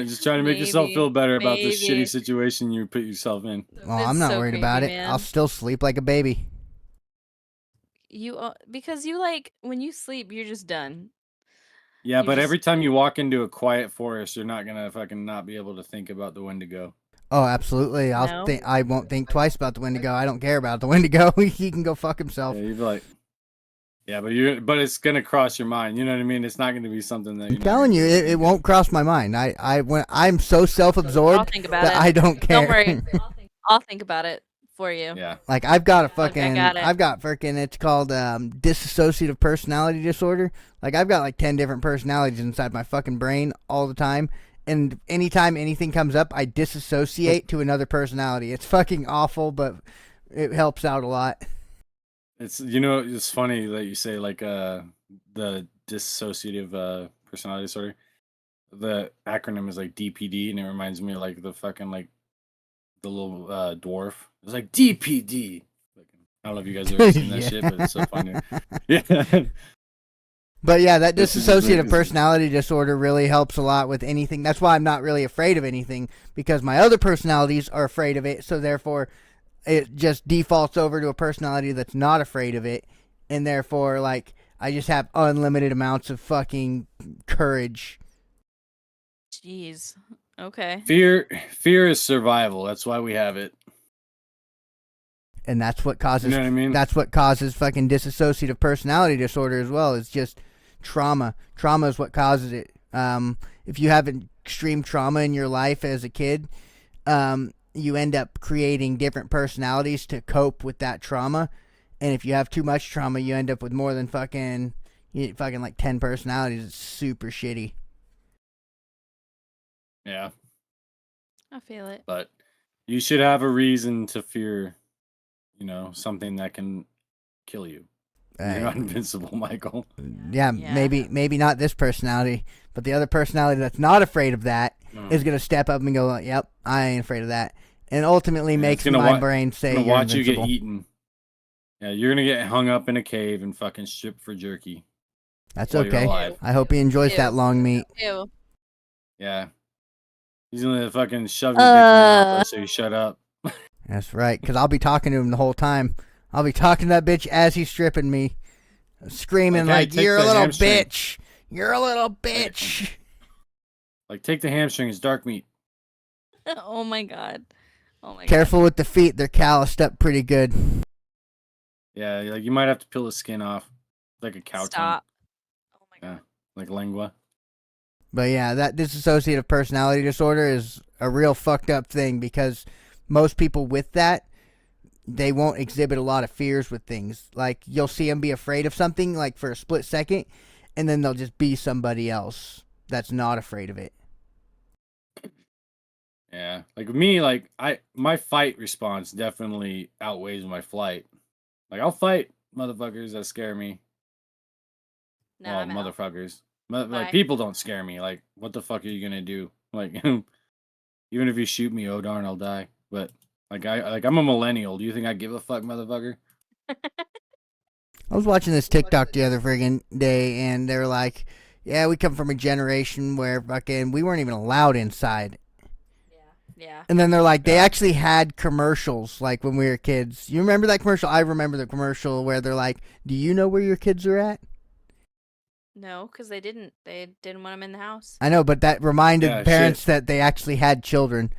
S3: Just trying to make yourself
S2: Maybe.
S3: feel better about this
S2: Maybe.
S3: shitty situation you put yourself in.
S1: Well,
S2: It's
S1: I'm not
S2: so
S1: worried
S2: creepy,
S1: about it.
S2: man.
S1: I'll still sleep like a baby.
S2: Because you like when you sleep, you're just done.
S3: Yeah,
S2: You
S3: but
S2: just-
S3: every time you walk into a quiet forest, you're not gonna fucking not be able to think about the Wendigo.
S1: Oh, absolutely.
S2: No.
S1: I won't think twice about the Wendigo. I don't care about the Wendigo. He can go fuck himself.
S3: Yeah, you'd be like, yeah, but it's gonna cross your mind. You know what I mean? It's not gonna be something that
S1: I'm telling you, it won't cross my mind. When I'm so
S2: I'll
S1: self-absorbed
S2: think about
S1: that
S2: it.
S1: I don't care.
S2: Don't worry. I'll think about it for you.
S3: Yeah,
S1: Like I've got a
S2: Look, I
S1: fucking,
S2: got it.
S1: I've got freaking. It's called dissociative personality disorder. Like I've got like 10 different personalities inside my fucking brain all the time. And anytime anything comes up, I disassociate to another personality. It's fucking awful, but it helps out a lot.
S3: it's it's funny that you say like the dissociative personality disorder. The acronym is like DPD, and it reminds me of like the fucking like the little dwarf. It's like DPD. I don't know if you guys have ever seen that shit, but it's so funny. Yeah.
S1: But yeah, that
S3: This is just
S1: dissociative
S3: like-
S1: personality disorder really helps a lot with anything. That's why I'm not really afraid of anything, because my other personalities are afraid of it. So therefore, it just defaults over to a personality that's not afraid of it. And therefore, like, I just have unlimited amounts of fucking courage.
S2: Jeez. Okay.
S3: Fear is survival. That's why we have it.
S1: And that's what causes,
S3: You know what I mean?
S1: that's what causes fucking dissociative personality disorder as well. It's just trauma. Trauma is what causes it. If you have extreme trauma in your life as a kid, you end up creating different personalities to cope with that trauma. And if you have too much trauma, you end up with more than fucking like 10 personalities. It's super shitty.
S3: Yeah,
S2: I feel it.
S3: but you should have a reason to fear, something that can kill you. You're not invincible, Michael.
S1: Yeah,
S2: Yeah.
S1: maybe not this personality, but the other personality that's not afraid of that is going to step up and go, yep, I ain't afraid of that. And ultimately
S3: Yeah,
S1: makes
S3: it's gonna
S1: my
S3: wa-
S1: brain say
S3: gonna
S1: you're
S3: watch you
S1: invincible.
S3: get eaten. Yeah, you're gonna get hung up in a cave and fucking stripped for jerky.
S1: That's
S3: while you're
S1: okay.
S3: alive.
S1: I hope he enjoys
S2: Ew.
S1: that long meat.
S2: Ew.
S3: Yeah, he's gonna fucking shove your dick in your mouth so you shut up.
S1: That's right, because I'll be talking to him the whole time. I'll be talking to that bitch as he's stripping me, screaming
S3: Like, hey,
S1: like,
S3: take
S1: you're a
S3: the
S1: little
S3: hamstring."
S1: bitch. You're a little bitch.
S3: Like, take the hamstring. It's dark meat.
S2: Oh my god. Oh my
S1: Careful with the feet. They're calloused up pretty good.
S3: Yeah, like you might have to peel the skin off, like a cow
S2: god. Stop. Oh my
S3: Yeah.
S2: god.
S3: like lengua.
S1: But yeah, that dissociative personality disorder is a real fucked up thing, because most people with that, they won't exhibit a lot of fears with things. Like, you'll see them be afraid of something like for a split second, and then they'll just be somebody else that's not afraid of it.
S3: Yeah, like me, like my fight response definitely outweighs my flight. Like I'll fight motherfuckers that scare me.
S2: No,
S3: Well,
S2: I'm out.
S3: motherfuckers.
S2: Bye.
S3: Like people don't scare me. Like what the fuck are you gonna do? Like even if you shoot me, oh darn, I'll die. But I'm a millennial. Do you think I give a fuck, motherfucker?
S1: I was watching this TikTok the other friggin' day, and they were like, yeah, we come from a generation where fucking we weren't even allowed inside.
S2: Yeah.
S1: And then they're like, they
S3: Yeah.
S1: actually had commercials like when we were kids. You remember that commercial? I remember the commercial where they're like, do you know where your kids are at?
S2: No, because they didn't. They didn't want them in the house.
S1: I know, but that reminded
S3: Yeah,
S1: parents that they actually had children.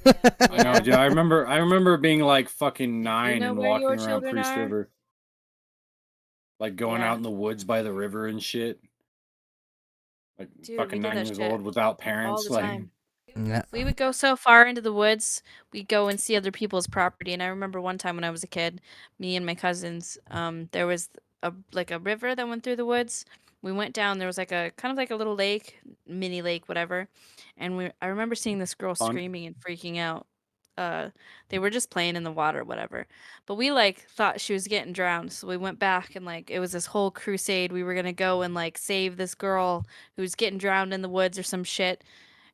S3: I know, dude. I remember being like fucking 9
S2: know
S3: and
S2: where your
S3: walking around
S2: children
S3: Priest
S2: are?
S3: River. Like going
S2: Yeah.
S3: out in the woods by the river and shit. Like
S2: Dude, we
S3: fucking
S2: did
S3: 9
S2: that
S3: years
S2: shit
S3: old without
S2: all
S3: parents.
S2: the
S3: Like,
S2: time.
S1: Yeah.
S2: We would go so far into the woods, we'd go and see other people's property. And I remember one time when I was a kid, me and my cousins, there was a river that went through the woods. We went down. There was like a kind of like a little lake, mini lake, whatever. And I remember seeing this girl
S3: fun.
S2: screaming and freaking out. They were just playing in the water, whatever. But we like thought she was getting drowned, so we went back and like it was this whole crusade. We were gonna go and like save this girl who was getting drowned in the woods or some shit.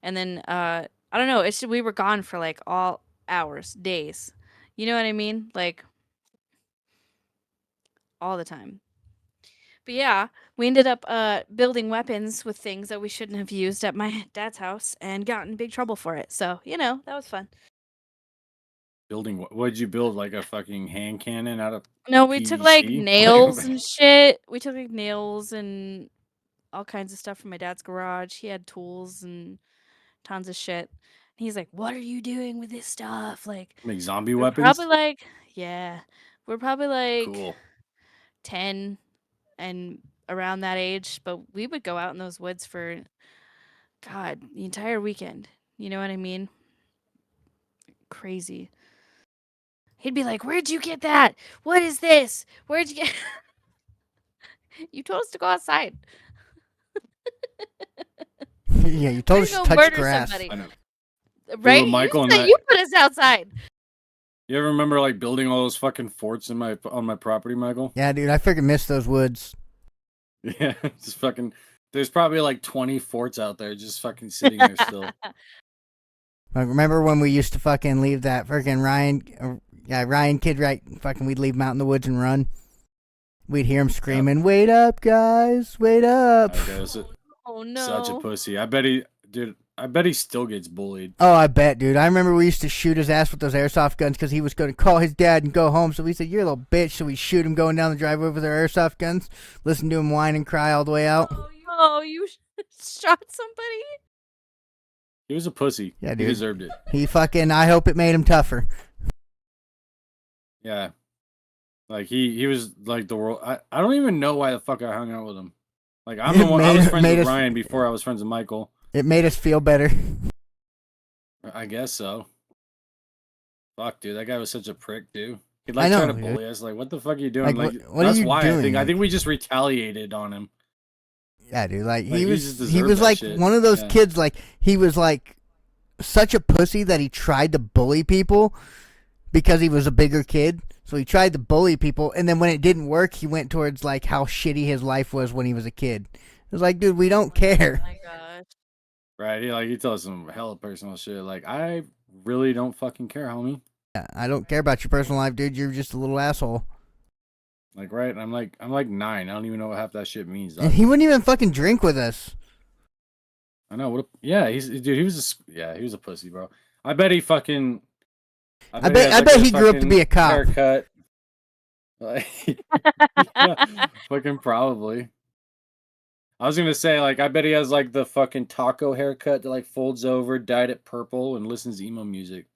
S2: And then I don't know, we were gone for like all hours, days. You know what I mean? Like all the time. But yeah, we ended up building weapons with things that we shouldn't have used at my dad's house and got in big trouble for it. So, that was fun.
S3: Building what did you build? Like a fucking hand cannon out of
S2: No, we took like
S3: PVC?
S2: nails and shit. We took like nails and all kinds of stuff from my dad's garage. He had tools and tons of shit. And he's like, "What are you doing with this stuff?" Like,
S3: Make zombie
S2: we're probably
S3: weapons?
S2: like, yeah, we're probably like
S3: Cool.
S2: 10 and around that age, but we would go out in those woods for God, the entire weekend. You know what I mean? Crazy. He'd be like, "Where'd you get that? What is this? Where'd you get?" You told us to go outside.
S1: Yeah, you told
S2: We're
S1: us to
S2: gonna go
S1: touch
S2: murder
S1: grass.
S2: somebody,
S3: I know.
S2: right?
S3: Little Michael and that.
S2: You put us outside.
S3: You ever remember like building all those fucking forts on my property, Michael?
S1: Yeah, dude, I freaking miss those woods.
S3: Yeah, just fucking. There's probably like 20 forts out there just fucking sitting there still.
S1: Like, remember when we used to fucking leave that freaking Ryan kid, right? Fucking, we'd leave him out in the woods and run. We'd hear him screaming, "Wait up, guys! Wait up!"
S3: Okay,
S2: Oh no!
S3: such a pussy. I bet he still gets bullied.
S1: Oh, I bet, dude. I remember we used to shoot his ass with those airsoft guns because he was going to call his dad and go home. So we said, "You're a little bitch." So we shoot him going down the driveway with our airsoft guns. Listen to him whine and cry all the way out.
S2: Oh, you shot somebody?
S3: He was a pussy.
S1: Yeah,
S3: He
S1: dude.
S3: deserved it.
S1: I hope it made him tougher.
S3: Yeah. Like he was like the world. I don't even know why the fuck I hung out with him. Like I'm
S1: It
S3: the one. I
S1: made-
S3: was friends
S1: made
S3: with
S1: us-
S3: Ryan before I was friends with Michael.
S1: It made us feel better.
S3: I guess so. Fuck, dude, that guy was such a prick, dude. He'd
S1: I
S3: like
S1: know,
S3: try to
S1: dude.
S3: bully us. Like, what the fuck are you doing?
S1: Like,
S3: Like,
S1: what are
S3: that's
S1: you
S3: why
S1: doing?
S3: I think we just retaliated on him.
S1: Yeah, dude. Like,
S3: Like,
S1: he
S3: he
S1: was
S3: just
S1: he
S3: deserved
S1: was
S3: that
S1: like
S3: shit.
S1: one of those
S3: Yeah.
S1: kids. Like, he was like such a pussy that he tried to bully people because he was a bigger kid. So he tried to bully people, and then when it didn't work, he went towards like how shitty his life was when he was a kid. It was like, dude, we don't care.
S2: Oh my gosh.
S3: Right? He tells some hella personal shit. Like, I really don't fucking care, homie.
S1: Yeah, I don't care about your personal life, dude. You're just a little asshole.
S3: Like, right? And I'm like 9. I don't even know what half that shit means. Dog.
S1: And he wouldn't even fucking drink with us.
S3: I know. Yeah, he was a pussy, bro. I bet he fucking.
S1: I bet he grew up to be a cop.
S3: Haircut. Like, yeah, fucking probably. I was gonna say, like, I bet he has like the fucking taco haircut that like folds over, dyed it purple, and listens to emo music.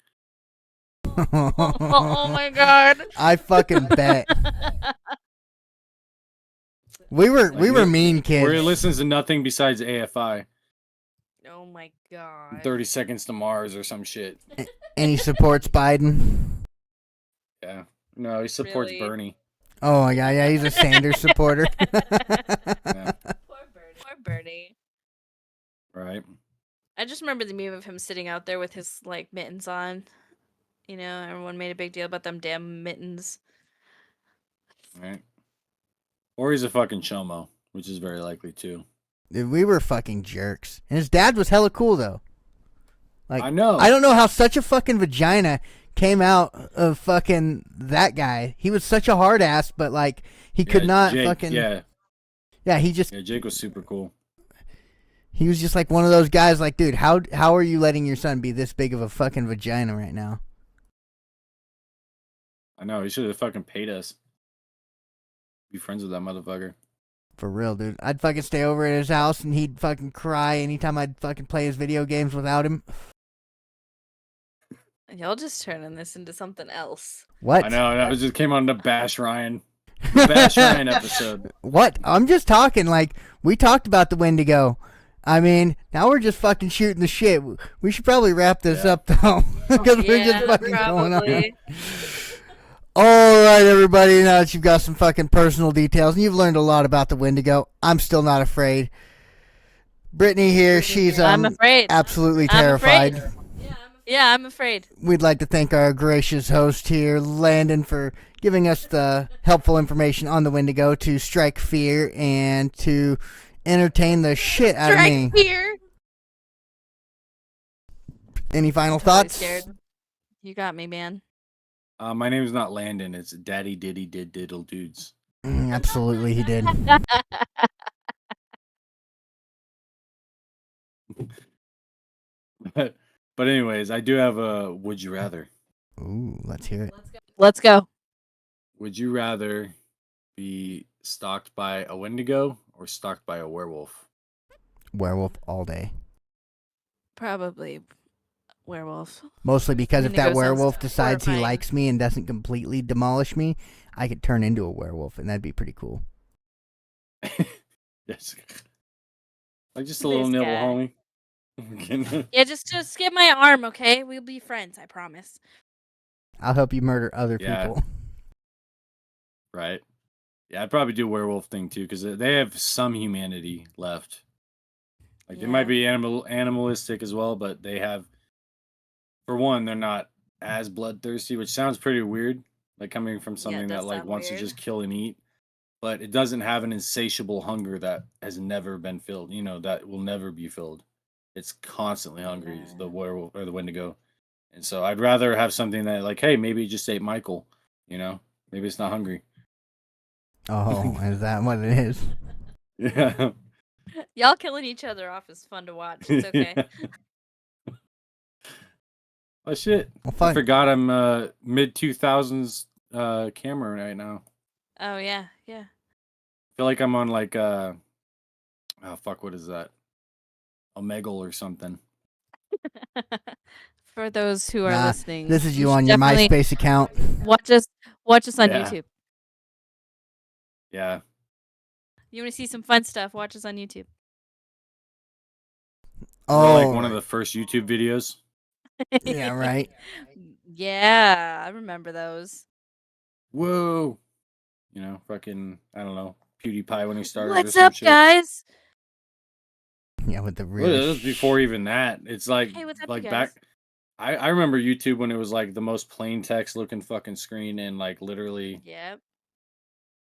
S2: Oh my god.
S1: I fucking bet. We were mean kids.
S3: Where he listens to nothing besides AFI.
S2: Oh my god.
S3: 30 Seconds to Mars or some shit.
S1: And he supports Biden.
S3: Yeah. No, he supports
S2: Really?
S3: Bernie.
S1: Oh my god, yeah, he's a Sanders supporter.
S3: Yeah.
S2: Poor Bernie.
S3: Right.
S2: I just remember the meme of him sitting out there with his like mittens on. You know, everyone made a big deal about them damn mittens.
S3: Right. Or he's a fucking chomo, which is very likely too.
S1: Dude, we were fucking jerks. And his dad was hella cool though. Like,
S3: I know.
S1: I don't know how such a fucking vagina came out of fucking that guy. He was such a hard ass, but like he could not
S3: Jake,
S1: fucking
S3: Yeah,
S1: he just
S3: Jake was super cool.
S1: he was just like one of those guys like, dude, how are you letting your son be this big of a fucking vagina right now?
S3: I know, he should have fucking paid us. Be friends with that motherfucker.
S1: For real, dude. I'd fucking stay over at his house and he'd fucking cry anytime I'd fucking play his video games without him.
S2: Y'all just turning this into something else.
S1: What?
S3: I know, that just came on the Bash Ryan. The Bash Ryan episode.
S1: What? I'm just talking. Like, we talked about the Wendigo. I mean, now we're just fucking shooting the shit. We should probably wrap this up, though. Because we're just fucking going on.
S2: probably.
S1: Alright, everybody, now that you've got some fucking personal details and you've learned a lot about the Wendigo, I'm still not afraid. Brittany here, she's
S2: I'm afraid.
S1: absolutely
S2: I'm afraid.
S1: terrified.
S2: Yeah, I'm afraid.
S1: We'd like to thank our gracious host here, Landon, for giving us the helpful information on the Wendigo to strike fear and to entertain the shit out of me.
S2: Strike fear.
S1: Any final
S2: Totally
S1: thoughts?
S2: scared. You got me, man.
S3: My name is not Landon. It's Daddy Diddy Did Diddle Dudes.
S1: Absolutely, he did.
S3: But anyways, I do have a would you rather.
S1: Ooh, let's hear it.
S2: Let's go.
S3: Would you rather be stalked by a Wendigo or stalked by a werewolf?
S1: Werewolf all day.
S2: Probably werewolf.
S1: Mostly because if that
S2: Wendigo sounds
S1: werewolf decides he
S2: horrifying.
S1: likes me and doesn't completely demolish me, I could turn into a werewolf, and that'd be pretty cool.
S3: Yes. Like just a little
S2: This
S3: nibble,
S2: guy.
S3: homie.
S2: Yeah, just get my arm, okay? We'll be friends, I promise.
S1: I'll help you murder other
S3: Yeah.
S1: people.
S3: Right. Yeah, I'd probably do werewolf thing too because they have some humanity left. Like they might be animalistic as well, but they have, for one, they're not as bloodthirsty, which sounds pretty weird. Like coming from something that
S2: does
S3: like
S2: sound
S3: wants to
S2: weird.
S3: just kill and eat, but it doesn't have an insatiable hunger that has never been filled. You know, that will never be filled. It's constantly hungry. It's the werewolf or the Wendigo, and so I'd rather have something that like, hey, maybe it just ate Michael. You know, maybe it's not hungry.
S1: Oh, is that what it is?
S3: Yeah.
S2: Y'all killing each other off is fun to watch. It's okay.
S3: Oh shit!
S1: Well,
S3: I
S1: fine.
S3: forgot I'm mid 2000s camera right now.
S2: Oh yeah.
S3: I feel like I'm on like oh fuck, what is that? Omegle or something.
S2: For those who are
S1: Nah,
S2: listening,
S1: this is you
S2: should
S1: on your
S2: definitely
S1: MySpace account.
S2: watch us on
S3: Yeah.
S2: YouTube.
S3: Yeah.
S2: You want to see some fun stuff? Watch us on YouTube.
S1: Oh,
S3: Like one of the first YouTube videos.
S1: yeah, right.
S2: Yeah, I remember those.
S3: Whoa. You know, fucking I don't know, PewDiePie when he started. or
S2: What's
S3: some
S2: up,
S3: shit.
S2: guys?
S1: Yeah, with the
S3: Well,
S1: real.
S3: it was before even that. It's like
S2: Hey, what's up, you
S3: like
S2: guys?
S3: back. I remember YouTube when it was like the most plain text looking fucking screen and like literally
S2: Yep.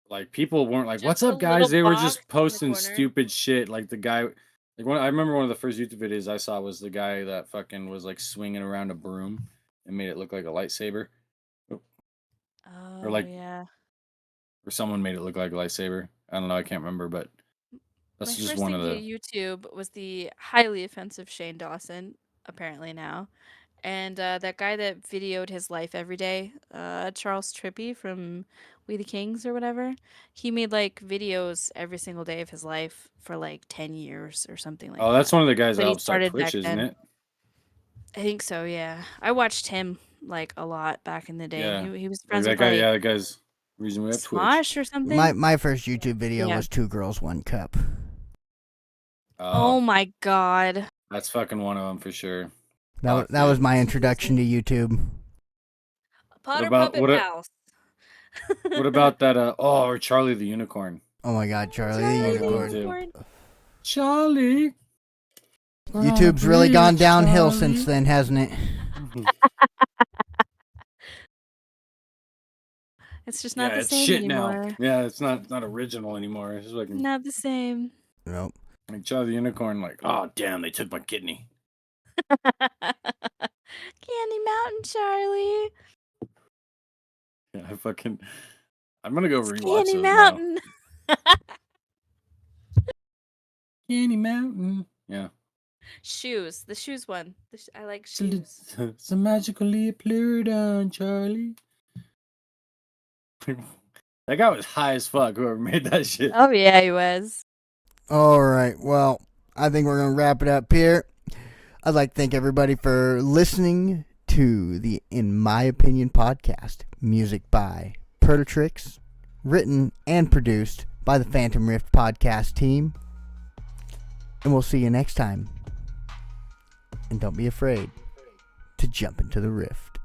S3: like people weren't like,
S2: Just
S3: "What's
S2: a
S3: up, guys?"
S2: little
S3: They were
S2: box
S3: just
S2: in the
S3: posting
S2: corner.
S3: stupid shit. Like the guy, like I remember one of the first YouTube videos I saw was the guy that fucking was like swinging around a broom and made it look like a lightsaber,
S2: Oh,
S3: like-
S2: yeah.
S3: or someone made it look like a lightsaber. I don't know, I can't remember, but that's
S2: My
S3: just
S2: first
S3: one
S2: thing
S3: of
S2: to
S3: the.
S2: YouTube was the highly offensive Shane Dawson, apparently now. And that guy that videoed his life every day, Charles Trippy from We the Kings or whatever, he made like videos every single day of his life for like 10 years or something like
S3: Oh,
S2: that.
S3: that's one of the guys
S2: But
S3: that
S2: he
S3: helped start
S2: started
S3: Twitch,
S2: back
S3: isn't
S2: then.
S3: it?
S2: I think so, yeah. I watched him like a lot back in the day.
S3: Yeah.
S2: He was
S3: Like
S2: friends
S3: that
S2: with
S3: guy,
S2: like
S3: yeah, that guy's the reason we have Twitch.
S2: Smosh or something.
S1: My first YouTube video
S2: Yeah.
S1: was 2 Girls, 1 Cup.
S2: Oh my god.
S3: That's fucking one of them for sure.
S1: That
S3: Fuck,
S1: was
S3: dude.
S1: my introduction to YouTube.
S2: Potter
S3: about-
S2: Puppet
S3: what a-
S2: Pals.
S3: What about that? Or Charlie the Unicorn.
S1: Oh my God, Charlie
S2: Charlie
S1: the
S3: was
S2: the
S3: one
S1: Unicorn.
S3: too.
S2: Unicorn?
S3: Charlie.
S1: YouTube's really gone downhill since then, hasn't it?
S2: It's just not
S3: Yeah,
S2: the
S3: it's
S2: same
S3: shit
S2: anymore.
S3: now. Yeah, it's not original anymore. It's like,
S2: Not the same.
S1: Nope.
S3: like Charlie the Unicorn, like, oh damn, they took my kidney.
S2: Candy Mountain Charlie.
S3: Yeah, I'm gonna go
S2: It's
S3: rewatch
S2: Candy
S3: those now.
S2: Mountain.
S3: Candy Mountain. Yeah.
S2: Shoes. The shoes one. I like shoes.
S3: It's a magically appeared on Charlie. That guy was high as fuck. Whoever made that shit.
S2: Oh yeah, he was.
S1: All right. Well, I think we're going to wrap it up here. I'd like to thank everybody for listening to the In My Opinion podcast. Music by Pertatrix, written and produced by the Phantom Rift podcast team. And we'll see you next time. And don't be afraid to jump into the rift.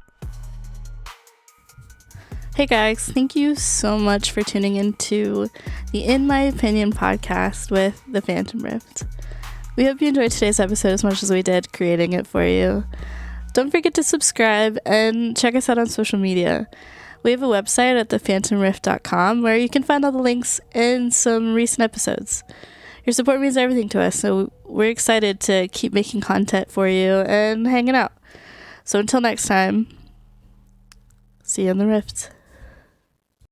S2: Hey guys, thank you so much for tuning into the In My Opinion podcast with the Phantom Rift. We hope you enjoyed today's episode as much as we did creating it for you. Don't forget to subscribe and check us out on social media. We have a website at thephantomrift.com where you can find all the links in some recent episodes. Your support means everything to us, so we're excited to keep making content for you and hanging out. So until next time, see you in the Rift.